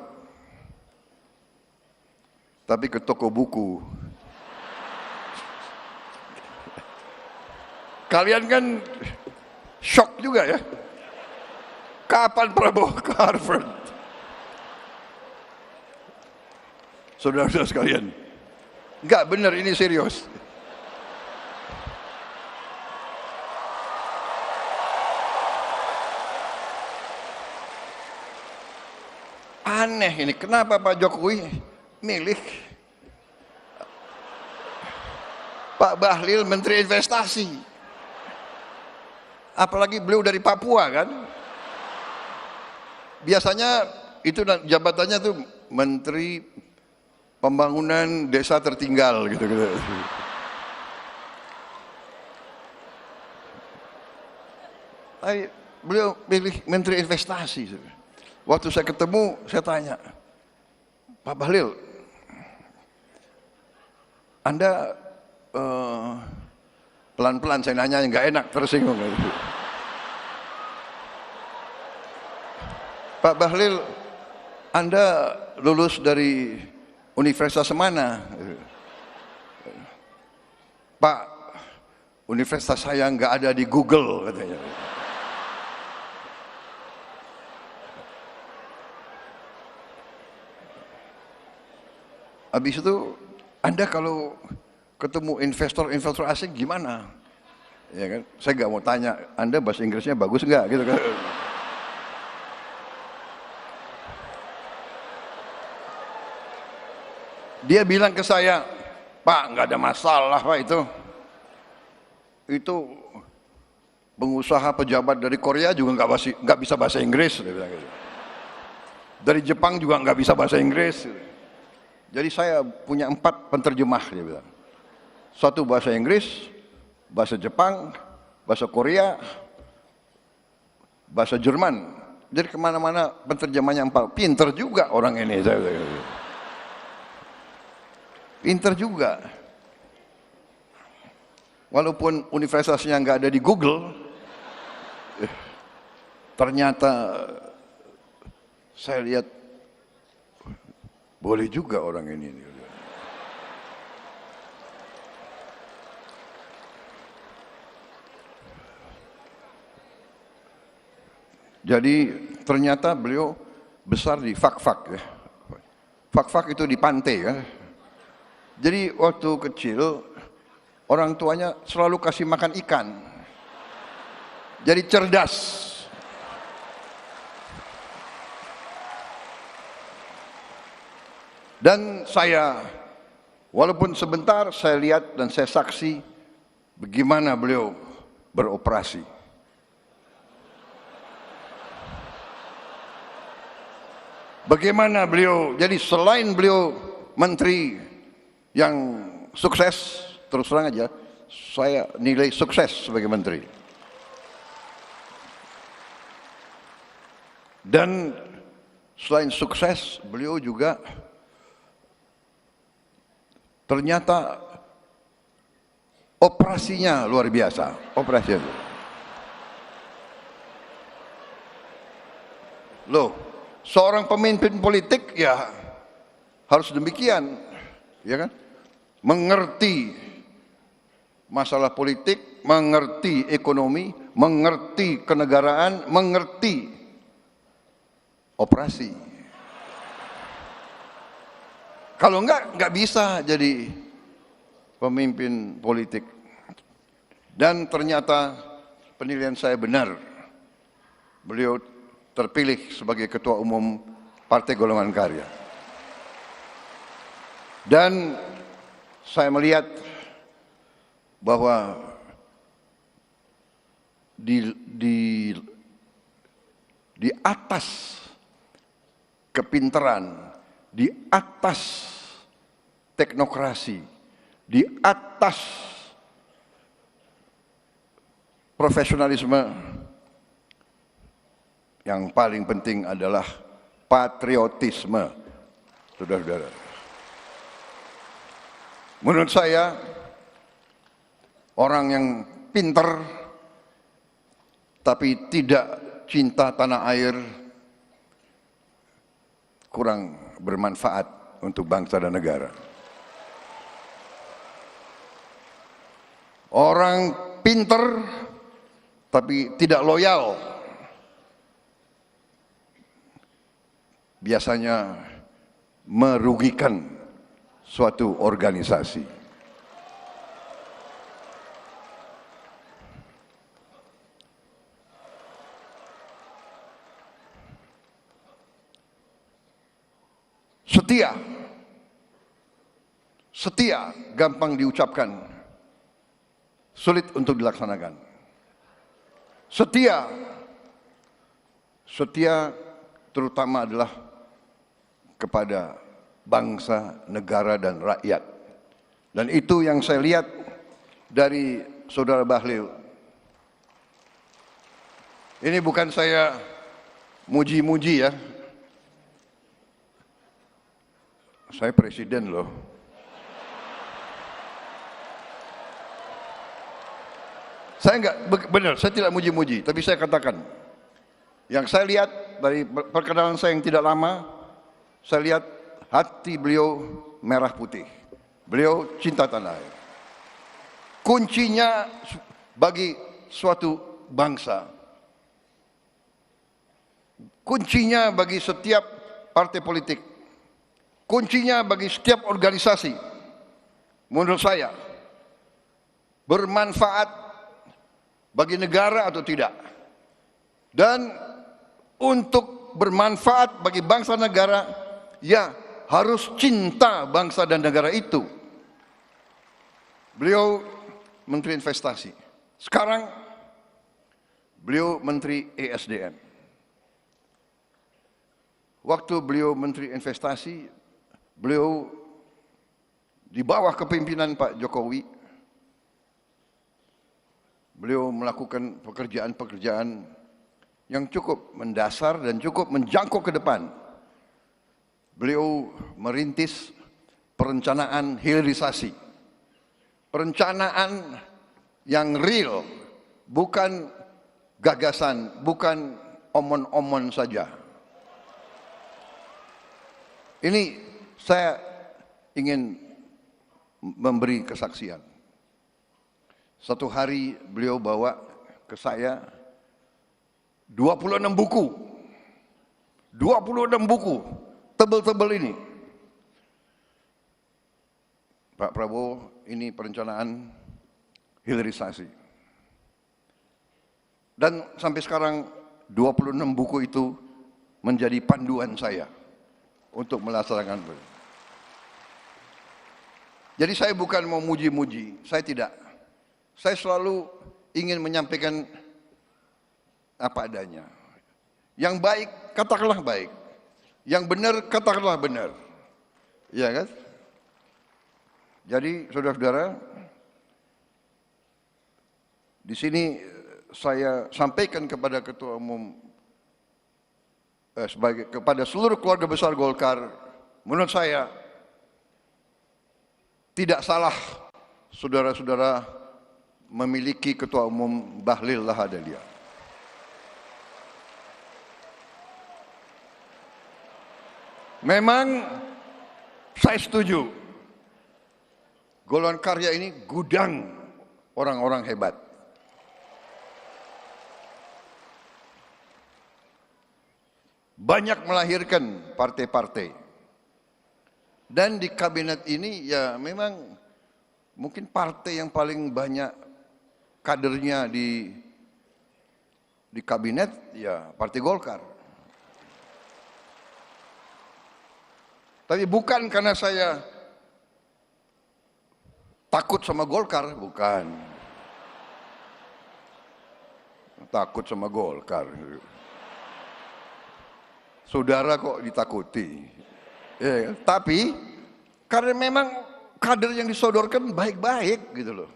tapi ke toko buku. Kalian kan shock juga ya. Kapan Prabowo ke Harvard? Saudara-saudara sekalian, enggak benar, ini serius. Aneh ini, kenapa Pak Jokowi milih Pak Bahlil Menteri Investasi? Apalagi beliau dari Papua kan? Biasanya itu jabatannya tuh Menteri Pembangunan Desa Tertinggal gitu. Tapi beliau pilih Menteri Investasi. Waktu saya ketemu, saya tanya, Pak Bahlil, Anda pelan-pelan saya nanya, nggak enak, tersinggung. Pak Bahlil, Anda lulus dari universitas mana? Pak, universitas saya nggak ada di Google, katanya. Habis itu, Anda kalau ketemu investor asing gimana? Ya kan? Saya nggak mau tanya, Anda bahasa Inggrisnya bagus nggak? Gitu kan? Dia bilang ke saya, Pak, nggak ada masalah Pak itu. Itu pengusaha pejabat dari Korea juga nggak bisa bahasa Inggris. Dia bilang gitu. Dari Jepang juga nggak bisa bahasa Inggris. Jadi saya punya 4 penterjemah, dia bilang. 1 bahasa Inggris, bahasa Jepang, bahasa Korea, bahasa Jerman. Jadi kemana-mana penterjemahnya 4. Pinter juga orang ini. Pinter juga. Walaupun universitasnya nggak ada di Google, ternyata saya lihat boleh juga orang ini. Jadi ternyata beliau besar di Fak-Fak ya. Fak-Fak itu di pantai kan. Jadi waktu kecil orang tuanya selalu kasih makan ikan. Jadi cerdas. Dan saya, walaupun sebentar, saya lihat dan saya saksi bagaimana beliau beroperasi. Bagaimana beliau, jadi selain beliau menteri yang sukses, terus terang aja, saya nilai sukses sebagai menteri. Dan selain sukses, beliau juga ternyata operasinya luar biasa. Operasinya. Loh, seorang pemimpin politik ya harus demikian, ya kan? Mengerti masalah politik, mengerti ekonomi, mengerti kenegaraan, mengerti operasi. Kalau enggak bisa jadi pemimpin politik. Dan ternyata penilaian saya benar. Beliau terpilih sebagai Ketua Umum Partai Golongan Karya. Dan saya melihat bahwa di atas kepintaran, di atas teknokrasi, di atas profesionalisme, yang paling penting adalah patriotisme, saudara-saudara. Menurut saya, orang yang pintar tapi tidak cinta tanah air kurang bermanfaat untuk bangsa dan negara. Orang pintar tapi tidak loyal biasanya merugikan suatu organisasi. Setia gampang diucapkan, sulit untuk dilaksanakan. Setia terutama adalah kepada bangsa, negara, dan rakyat. Dan itu yang saya lihat dari Saudara Bahlil. Ini bukan saya muji-muji ya. Saya presiden loh. Saya enggak, benar, saya tidak muji-muji, tapi saya katakan, yang saya lihat dari perkenalan saya yang tidak lama, saya lihat hati beliau merah putih. Beliau cinta tanah air. Kuncinya bagi suatu bangsa, kuncinya bagi setiap partai politik, kuncinya bagi setiap organisasi, menurut saya, bermanfaat bagi negara atau tidak. Dan untuk bermanfaat bagi bangsa negara, ya harus cinta bangsa dan negara itu. Beliau Menteri Investasi. Sekarang beliau Menteri ESDM. Waktu beliau Menteri Investasi, beliau di bawah kepemimpinan Pak Jokowi, beliau melakukan pekerjaan-pekerjaan yang cukup mendasar dan cukup menjangkau ke depan. Beliau merintis perencanaan hilirisasi. Perencanaan yang real, bukan gagasan, bukan omon-omon saja. Ini saya ingin memberi kesaksian. Satu hari beliau bawa ke saya 26 buku. 26 buku, tebel-tebel ini. Pak Prabowo, ini perencanaan hilirisasi. Dan sampai sekarang 26 buku itu menjadi panduan saya untuk melaksanakan. Jadi saya bukan mau muji-muji, saya tidak. Saya selalu ingin menyampaikan apa adanya. Yang baik, katakanlah baik. Yang benar, katakanlah benar. Iya kan? Jadi saudara-saudara, di sini saya sampaikan kepada Ketua Umum, kepada seluruh keluarga besar Golkar, menurut saya tidak salah saudara-saudara memiliki Ketua Umum Bahlil Lahadalia. Memang saya setuju, golongan karya ini gudang orang-orang hebat. Banyak melahirkan partai-partai. Dan di kabinet ini ya memang mungkin partai yang paling banyak kadernya di kabinet ya Partai Golkar. Tapi bukan karena saya takut sama Golkar, bukan. Takut sama Golkar. Saudara kok ditakuti. Ya, tapi karena memang kader yang disodorkan baik-baik gitu loh.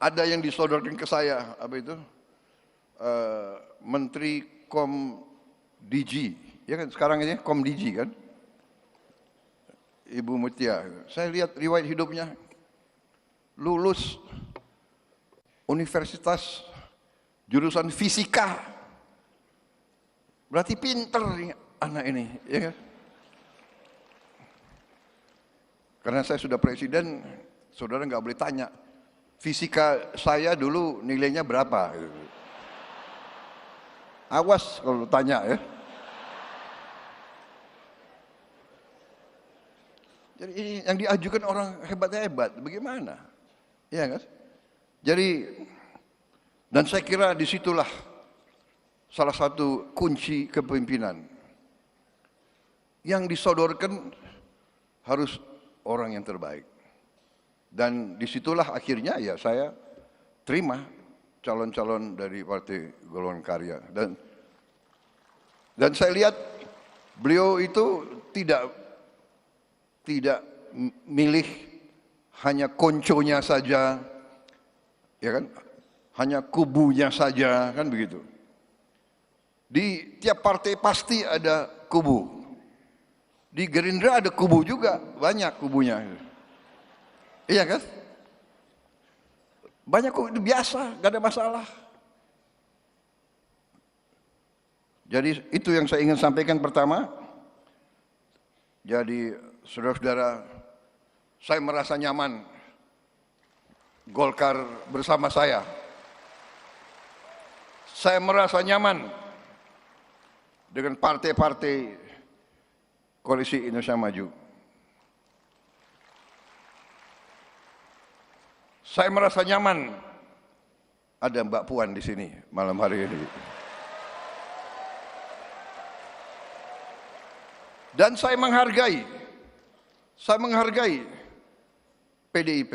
Ada yang disodorkan ke saya, apa itu? Menteri Komdigi, ya kan sekarang ini Komdigi kan? Ibu Mutia. Saya lihat riwayat hidupnya, lulus universitas jurusan fisika. Berarti pinter nih anak ini, ya kan? Karena saya sudah presiden, saudara nggak boleh tanya, fisika saya dulu nilainya berapa? Awas kalau tanya ya. Jadi ini yang diajukan orang hebat-hebat, bagaimana? Ya kan? Jadi, dan saya kira disitulah salah satu kunci kepemimpinan. Yang disodorkan harus orang yang terbaik. Dan disitulah akhirnya ya saya terima calon-calon dari Partai Golongan Karya. Dan saya lihat beliau itu tidak milih hanya konconya saja, ya kan? Hanya kubunya saja, kan begitu. Di tiap partai pasti ada kubu. Di Gerindra ada kubu juga, banyak kubunya. Iya kan? Banyak kubu, itu biasa, gak ada masalah. Jadi itu yang saya ingin sampaikan pertama. Jadi saudara-saudara, saya merasa nyaman Golkar bersama saya. Saya merasa nyaman dengan partai-partai Koalisi Indonesia Maju. Saya merasa nyaman ada Mbak Puan di sini malam hari ini. Dan saya menghargai PDIP.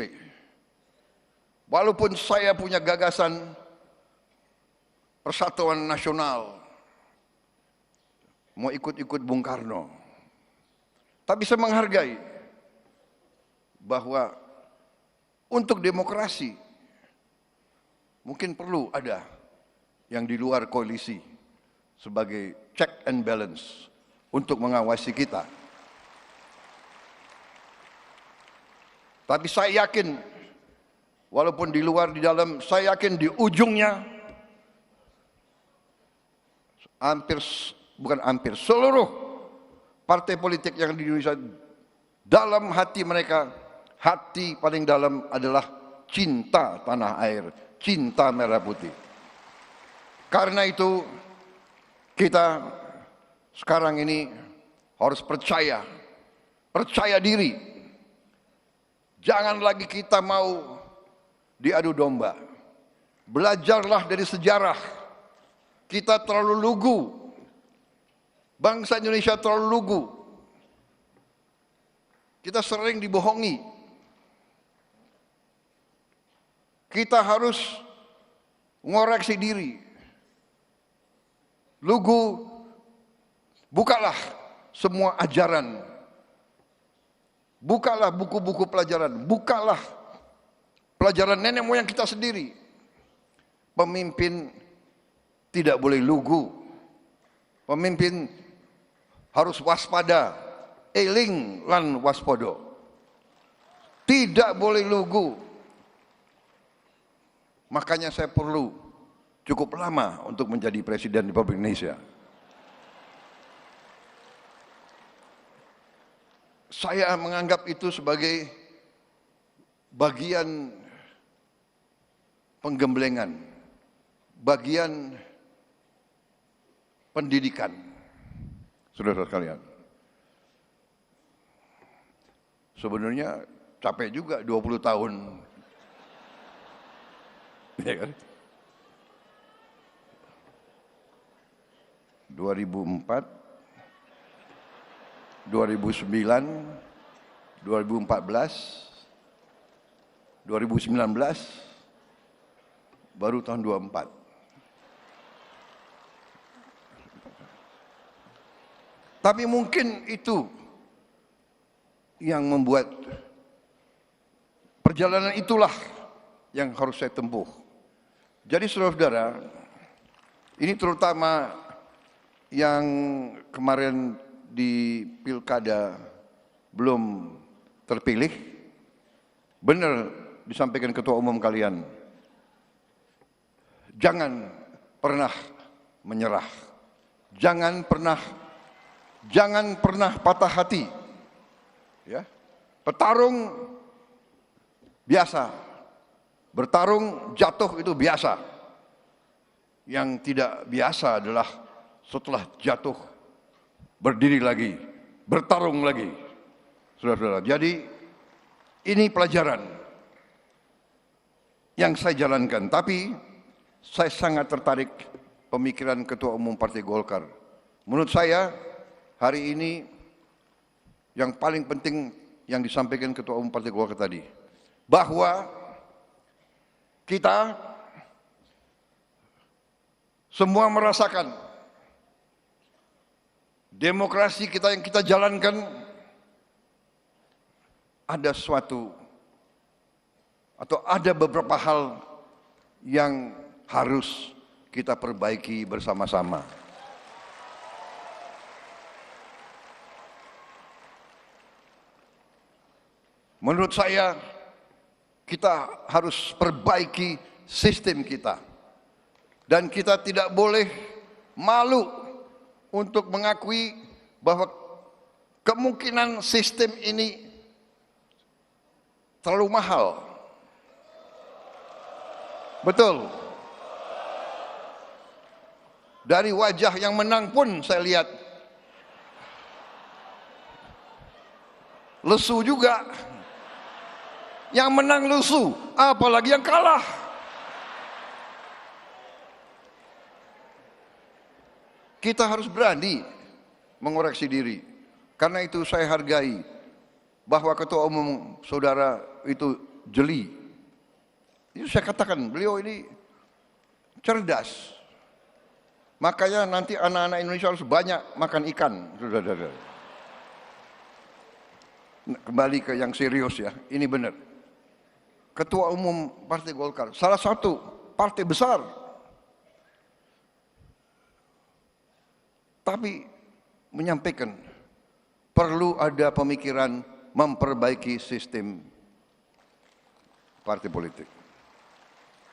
Walaupun saya punya gagasan persatuan nasional, mau ikut-ikut Bung Karno. Tapi saya menghargai bahwa untuk demokrasi mungkin perlu ada yang di luar koalisi sebagai check and balance untuk mengawasi kita. Tapi saya yakin walaupun di luar di dalam, saya yakin di ujungnya seluruh partai politik yang di Indonesia, dalam hati mereka, hati paling dalam adalah cinta tanah air, cinta merah putih. Karena itu kita sekarang ini harus percaya diri. Jangan lagi kita mau diadu domba. Belajarlah dari sejarah. Kita terlalu lugu. Bangsa Indonesia terlalu lugu Kita sering dibohongi. Kita harus ngoreksi diri. Lugu, bukalah semua ajaran. Bukalah buku-buku pelajaran. Bukalah pelajaran nenek moyang kita sendiri. Pemimpin tidak boleh lugu. Pemimpin harus waspada. Eling lan waspodo. Tidak boleh lugu. Makanya saya perlu cukup lama untuk menjadi Presiden Republik Indonesia. Saya menganggap itu sebagai bagian penggemblengan, bagian pendidikan, saudara sekalian. Sebenarnya capek juga 20 tahun. Ya kan? 2004, 2009, 2014, 2019, baru tahun 24. Tapi mungkin itu yang membuat perjalanan itulah yang harus saya tempuh. Jadi saudara-saudara, ini terutama yang kemarin di pilkada belum terpilih, benar disampaikan ketua umum kalian, jangan pernah menyerah, jangan pernah patah hati. Ya, petarung biasa, bertarung jatuh itu biasa. Yang tidak biasa adalah setelah jatuh berdiri lagi, bertarung lagi. Saudara-saudara, jadi ini pelajaran yang saya jalankan. Tapi saya sangat tertarik pemikiran Ketua Umum Partai Golkar. Menurut saya hari ini yang paling penting yang disampaikan Ketua Umum Partai Golkar tadi, bahwa kita semua merasakan demokrasi kita yang kita jalankan ada suatu atau ada beberapa hal yang harus kita perbaiki bersama-sama. Menurut saya, kita harus perbaiki sistem kita. Dan kita tidak boleh malu untuk mengakui bahwa kemungkinan sistem ini terlalu mahal. Betul. Dari wajah yang menang pun saya lihat lesu juga. Yang menang lesu, apalagi yang kalah. Kita harus berani mengoreksi diri. Karena itu saya hargai bahwa Ketua Umum saudara itu jeli. Itu saya katakan, beliau ini cerdas. Makanya nanti anak-anak Indonesia harus banyak makan ikan. Saudara-saudara. Kembali ke yang serius ya, ini benar. Ketua Umum Partai Golkar, salah satu partai besar. Tapi menyampaikan perlu ada pemikiran memperbaiki sistem partai politik.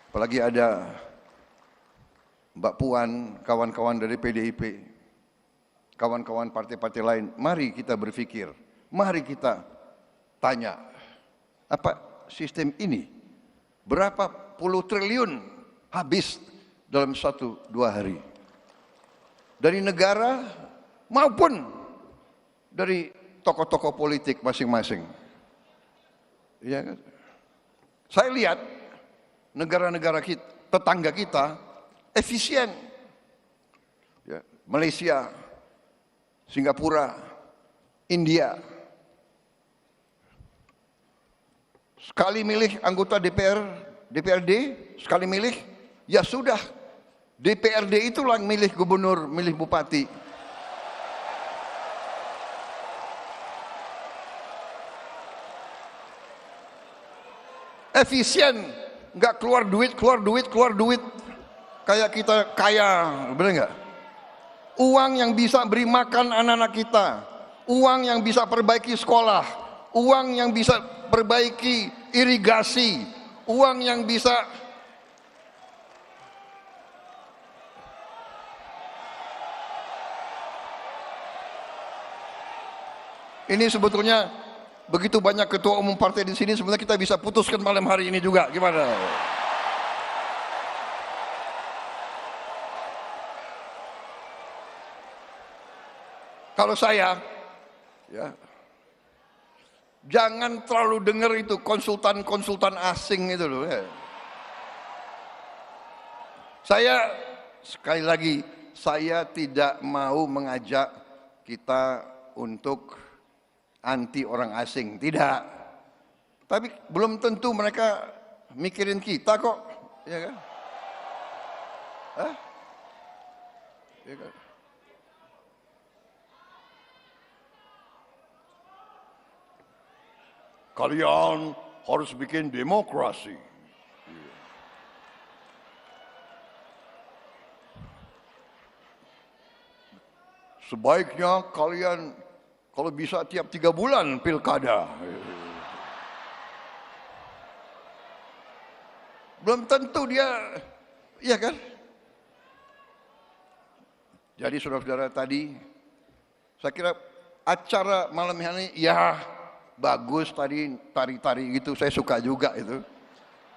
Apalagi ada Mbak Puan, kawan-kawan dari PDIP, kawan-kawan partai-partai lain, mari kita berpikir, mari kita tanya, apa sistem ini berapa puluh triliun habis dalam 1-2 hari dari negara maupun dari tokoh-tokoh politik masing-masing. Ya kan? Saya lihat negara-negara kita, tetangga kita efisien. Ya, Malaysia, Singapura, India. sekali milih anggota DPRD, sekali milih, ya sudah. DPRD itulah yang milih gubernur, milih bupati. Efisien, nggak keluar duit. Kayak kita kaya, bener nggak? Uang yang bisa beri makan anak-anak kita, uang yang bisa perbaiki sekolah, uang yang bisa perbaiki irigasi, uang yang bisa ini sebetulnya begitu banyak ketua umum partai di sini, sebenarnya kita bisa putuskan malam hari ini juga, gimana? Kalau saya, ya, jangan terlalu dengar itu konsultan asing itu loh. Ya. Saya sekali lagi, saya tidak mau mengajak kita untuk anti orang asing, tidak. Tapi belum tentu mereka mikirin kita kok, ya kan? Hah? Ya kan? Kalian harus bikin demokrasi. Sebaiknya kalian kalau bisa tiap 3 bulan pilkada. Belum tentu dia, iya kan? Jadi saudara-saudara tadi, saya kira acara malam ini ya bagus tadi, tari-tari gitu, saya suka juga itu.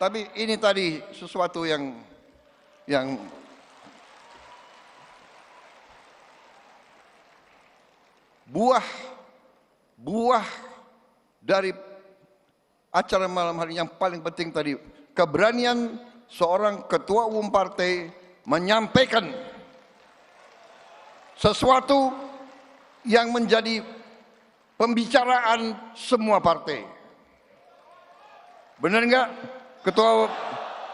Tapi ini tadi sesuatu yang buah dari acara malam hari yang paling penting tadi, keberanian seorang ketua umum partai menyampaikan sesuatu yang menjadi pembicaraan semua partai. Benar nggak?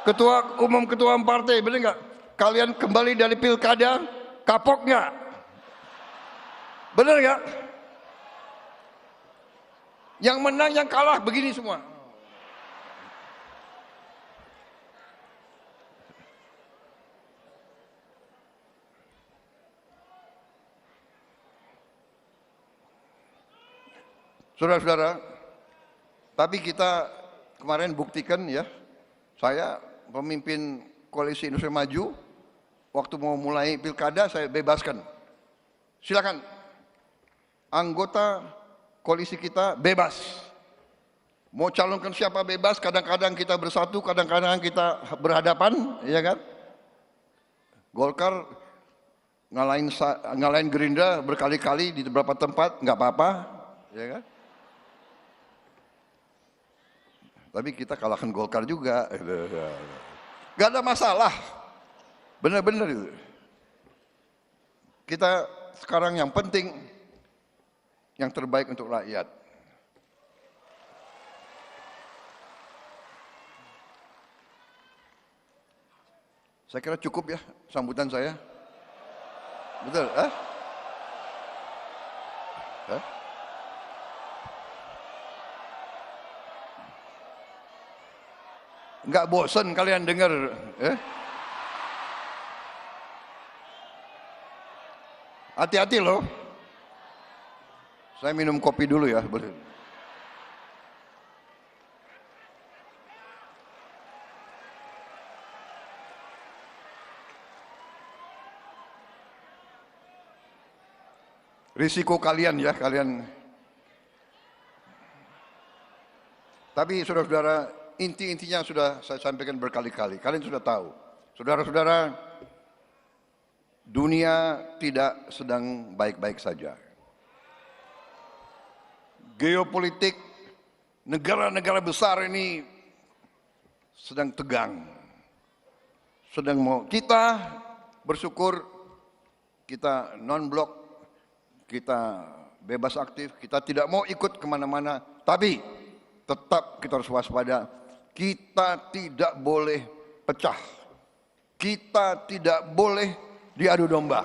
Ketua umum partai, benar nggak? Kalian kembali dari pilkada, kapok nggak? Benar nggak? Yang menang, yang kalah, begini semua. Saudara-saudara, tapi kita kemarin buktikan ya, saya pemimpin Koalisi Indonesia Maju, waktu mau mulai pilkada saya bebaskan. Silakan, anggota koalisi kita bebas. Mau calonkan siapa bebas, kadang-kadang kita bersatu, kadang-kadang kita berhadapan, ya kan? Golkar ngalahin Gerindra berkali-kali di beberapa tempat, nggak apa-apa, ya kan? Tapi kita kalahkan Golkar juga. Gak ada masalah. Benar-benar itu. Kita sekarang yang penting, yang terbaik untuk rakyat. Saya kira cukup ya sambutan saya. Betul? Enggak bosan kalian dengar? Hati-hati loh. Saya minum kopi dulu ya. Boleh. Risiko kalian ya, kalian. Tapi saudara-saudara, inti-intinya sudah saya sampaikan berkali-kali. Kalian sudah tahu. Saudara-saudara, dunia tidak sedang baik-baik saja. Geopolitik negara-negara besar ini sedang tegang. Sedang mau, kita bersyukur kita non-blok, kita bebas aktif, kita tidak mau ikut kemana-mana. Tapi tetap kita harus waspada. Kita tidak boleh pecah. Kita tidak boleh diadu domba.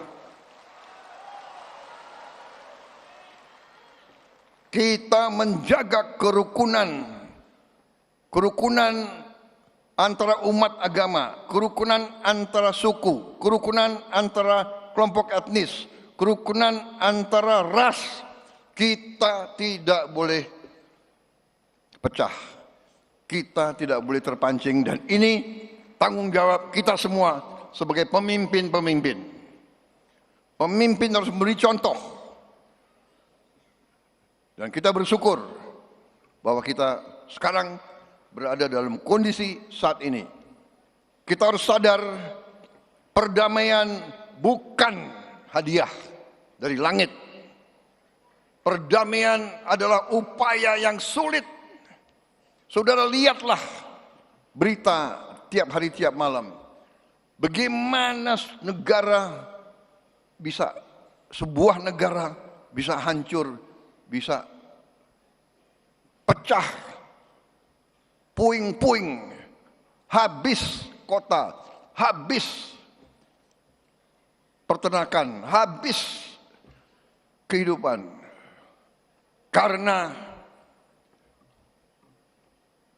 Kita menjaga kerukunan antara umat agama, kerukunan antara suku, kerukunan antara kelompok etnis, kerukunan antara ras. Kita tidak boleh pecah. Kita tidak boleh terpancing, dan ini tanggung jawab kita semua sebagai pemimpin-pemimpin. Pemimpin harus memberi contoh. Dan kita bersyukur bahwa kita sekarang berada dalam kondisi saat ini. Kita harus sadar perdamaian bukan hadiah dari langit. Perdamaian adalah upaya yang sulit. Saudara, lihatlah berita tiap hari, tiap malam. Bagaimana sebuah negara bisa hancur, bisa pecah, puing-puing, habis kota, habis peternakan, habis kehidupan, karena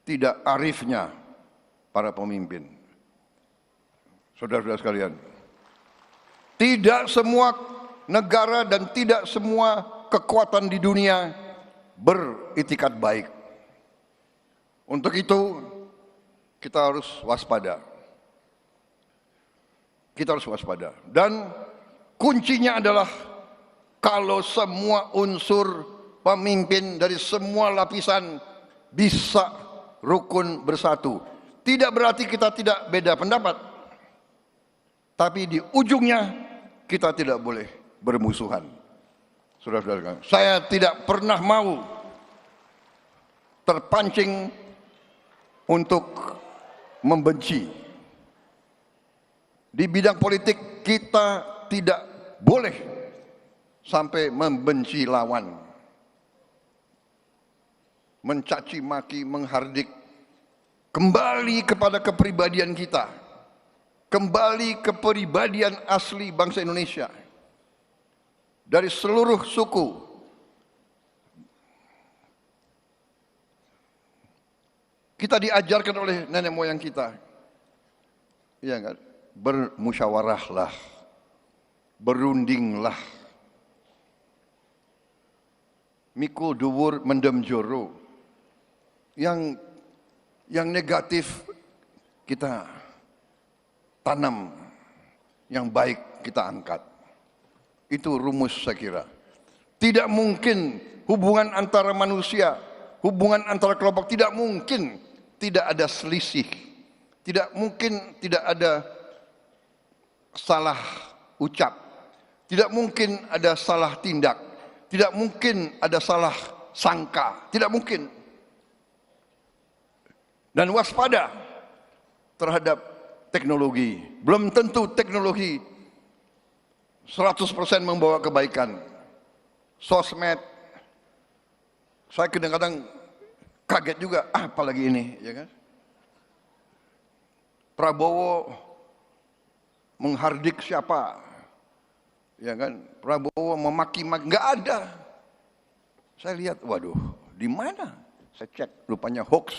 tidak arifnya para pemimpin. Saudara-saudara sekalian, tidak semua negara dan tidak semua kekuatan di dunia beritikat baik. Untuk itu kita harus waspada. Kita harus waspada. Dan kuncinya adalah kalau semua unsur pemimpin dari semua lapisan bisa rukun bersatu. Tidak berarti kita tidak beda pendapat, tapi di ujungnya kita tidak boleh bermusuhan. Saudara-saudara, saya tidak pernah mau terpancing untuk membenci. Di bidang politik kita tidak boleh sampai membenci lawan, mencaci maki, menghardik. Kembali kepada kepribadian kita, kembali ke kepribadian asli bangsa Indonesia. Dari seluruh suku, kita diajarkan oleh nenek moyang kita, iya kan? Bermusyawarahlah, berundinglah, mikul dhuwur mendem joro. Yang negatif kita tanam, yang baik kita angkat. Itu rumus saya kira. Tidak mungkin hubungan antara manusia, hubungan antara kelompok, tidak mungkin tidak ada selisih. Tidak mungkin tidak ada salah ucap. Tidak mungkin ada salah tindak. Tidak mungkin ada salah sangka. Tidak mungkin. Dan waspada terhadap teknologi. Belum tentu teknologi 100% membawa kebaikan. Sosmed, saya kadang-kadang kaget juga, apalagi ini, ya kan? Prabowo menghardik siapa, ya kan? Prabowo memaki-maki, nggak ada. Saya lihat, waduh, di mana? Saya cek, rupanya hoax.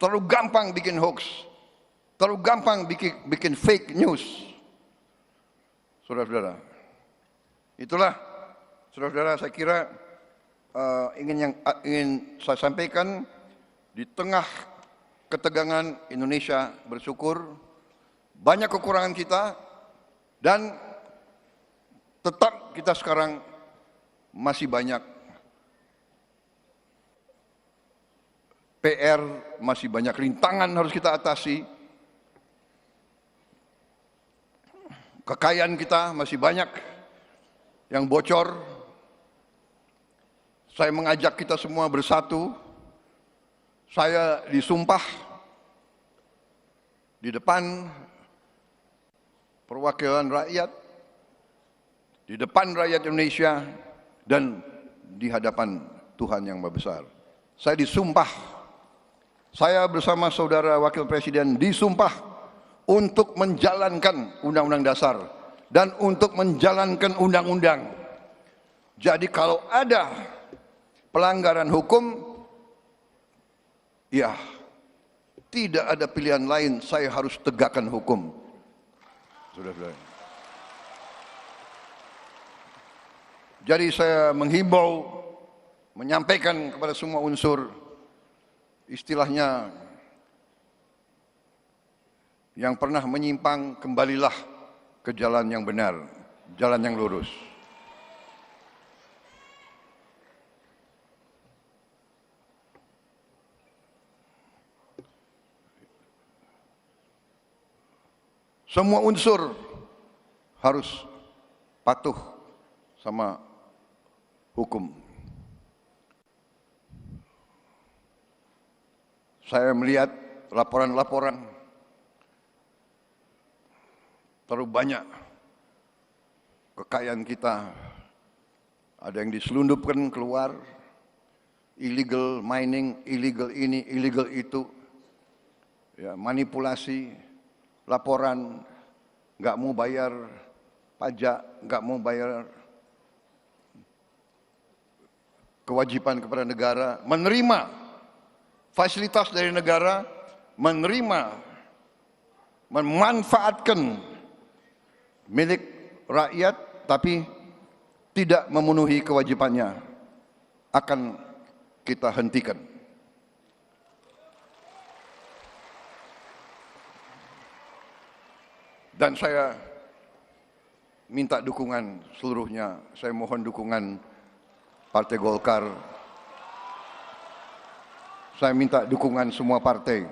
Terlalu gampang bikin hoax, terlalu gampang bikin fake news. Saudara-saudara, itulah saudara-saudara saya kira ingin saya sampaikan. Di tengah ketegangan Indonesia bersyukur, banyak kekurangan kita, dan tetap kita sekarang masih banyak PR, masih banyak rintangan harus kita atasi. Kekayaan kita masih banyak yang bocor. Saya mengajak kita semua bersatu. Saya disumpah di depan perwakilan rakyat, di depan rakyat Indonesia, dan di hadapan Tuhan yang Maha Besar. saya disumpah, saya bersama saudara Wakil Presiden disumpah untuk menjalankan Undang-Undang Dasar dan untuk menjalankan undang-undang. Jadi kalau ada pelanggaran hukum, ya tidak ada pilihan lain, saya harus tegakkan hukum. Saudara-saudara. Jadi saya menghimbau, menyampaikan kepada semua unsur, istilahnya yang pernah menyimpang, kembalilah ke jalan yang benar, jalan yang lurus. Semua unsur harus patuh sama hukum. Saya melihat laporan-laporan terlalu banyak kekayaan kita, ada yang diselundupkan keluar, illegal mining, illegal ini, illegal itu, ya, manipulasi, laporan, nggak mau bayar pajak, nggak mau bayar kewajiban kepada negara, menerima fasilitas dari negara, memanfaatkan milik rakyat, tapi tidak memenuhi kewajibannya, akan kita hentikan. Dan saya minta dukungan seluruhnya, saya mohon dukungan Partai Golkar, saya minta dukungan semua partai.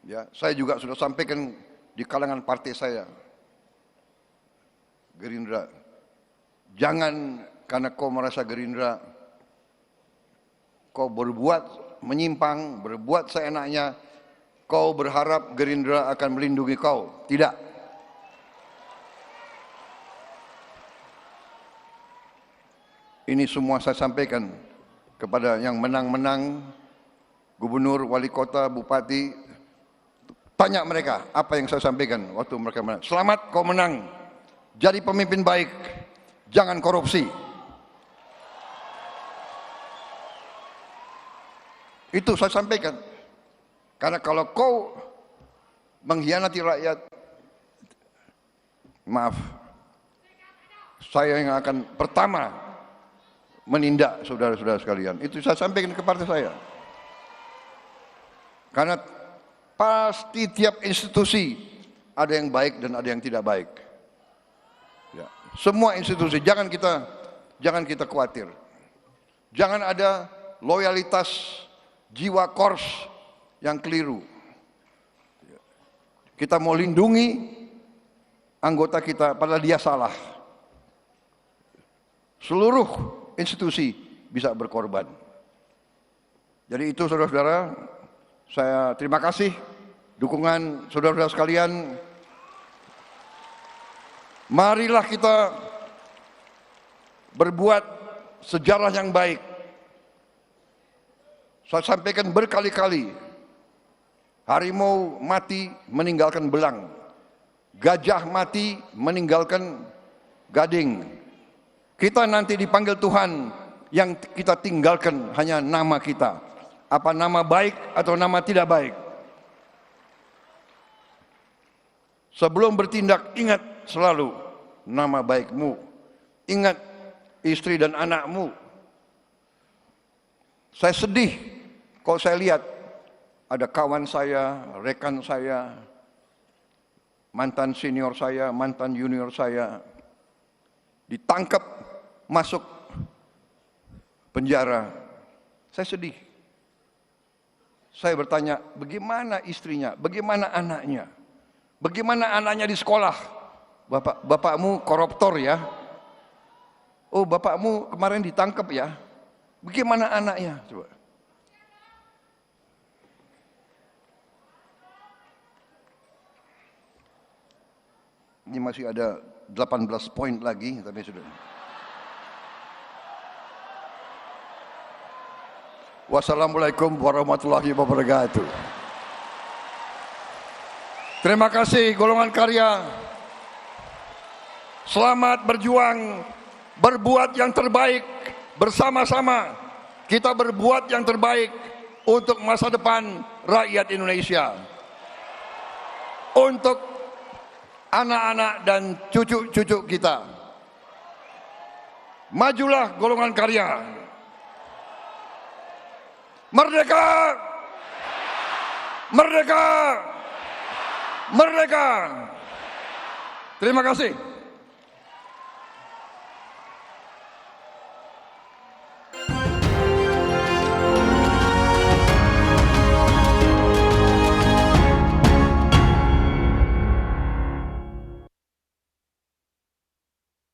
Ya, saya juga sudah sampaikan di kalangan partai saya, Gerindra, jangan karena kau merasa Gerindra, kau berbuat menyimpang, berbuat seenaknya, kau berharap Gerindra akan melindungi kau. Tidak. Ini semua saya sampaikan kepada yang menang-menang, gubernur, wali kota, bupati. Tanya mereka apa yang saya sampaikan waktu mereka menang. Selamat kau menang, jadi pemimpin baik, jangan korupsi. Itu saya sampaikan. Karena kalau kau mengkhianati rakyat, maaf, saya yang akan pertama menindak saudara-saudara sekalian. Itu saya sampaikan ke partai saya. Karena pasti tiap institusi ada yang baik dan ada yang tidak baik. Ya. Semua institusi, jangan kita khawatir. Jangan ada loyalitas jiwa kors yang keliru. Kita mau lindungi anggota kita, padahal dia salah. Seluruh institusi bisa berkorban. Jadi itu saudara-saudara, saya terima kasih dukungan saudara-saudara sekalian. Marilah kita berbuat sejarah yang baik. Saya sampaikan berkali-kali, harimau mati meninggalkan belang, gajah mati meninggalkan gading. Kita nanti dipanggil Tuhan, yang kita tinggalkan hanya nama kita. Apa nama baik atau nama tidak baik. Sebelum bertindak, ingat selalu nama baikmu. Ingat istri dan anakmu. Saya sedih kalau saya lihat ada kawan saya, rekan saya, mantan senior saya, mantan junior saya ditangkap masuk penjara. Saya sedih. Saya bertanya, bagaimana istrinya, bagaimana anaknya, bagaimana anaknya di sekolah? Bapakmu koruptor ya? Oh, bapakmu kemarin ditangkap ya? Bagaimana anaknya? Coba. Ini masih ada 18 poin lagi, tapi sudah. Wassalamualaikum warahmatullahi wabarakatuh. Terima kasih golongan karya. Selamat berjuang, berbuat yang terbaik bersama-sama. Kita berbuat yang terbaik untuk masa depan rakyat Indonesia. Untuk anak-anak dan cucu-cucu kita. Majulah golongan karya. Merdeka! Merdeka! Merdeka! Terima kasih.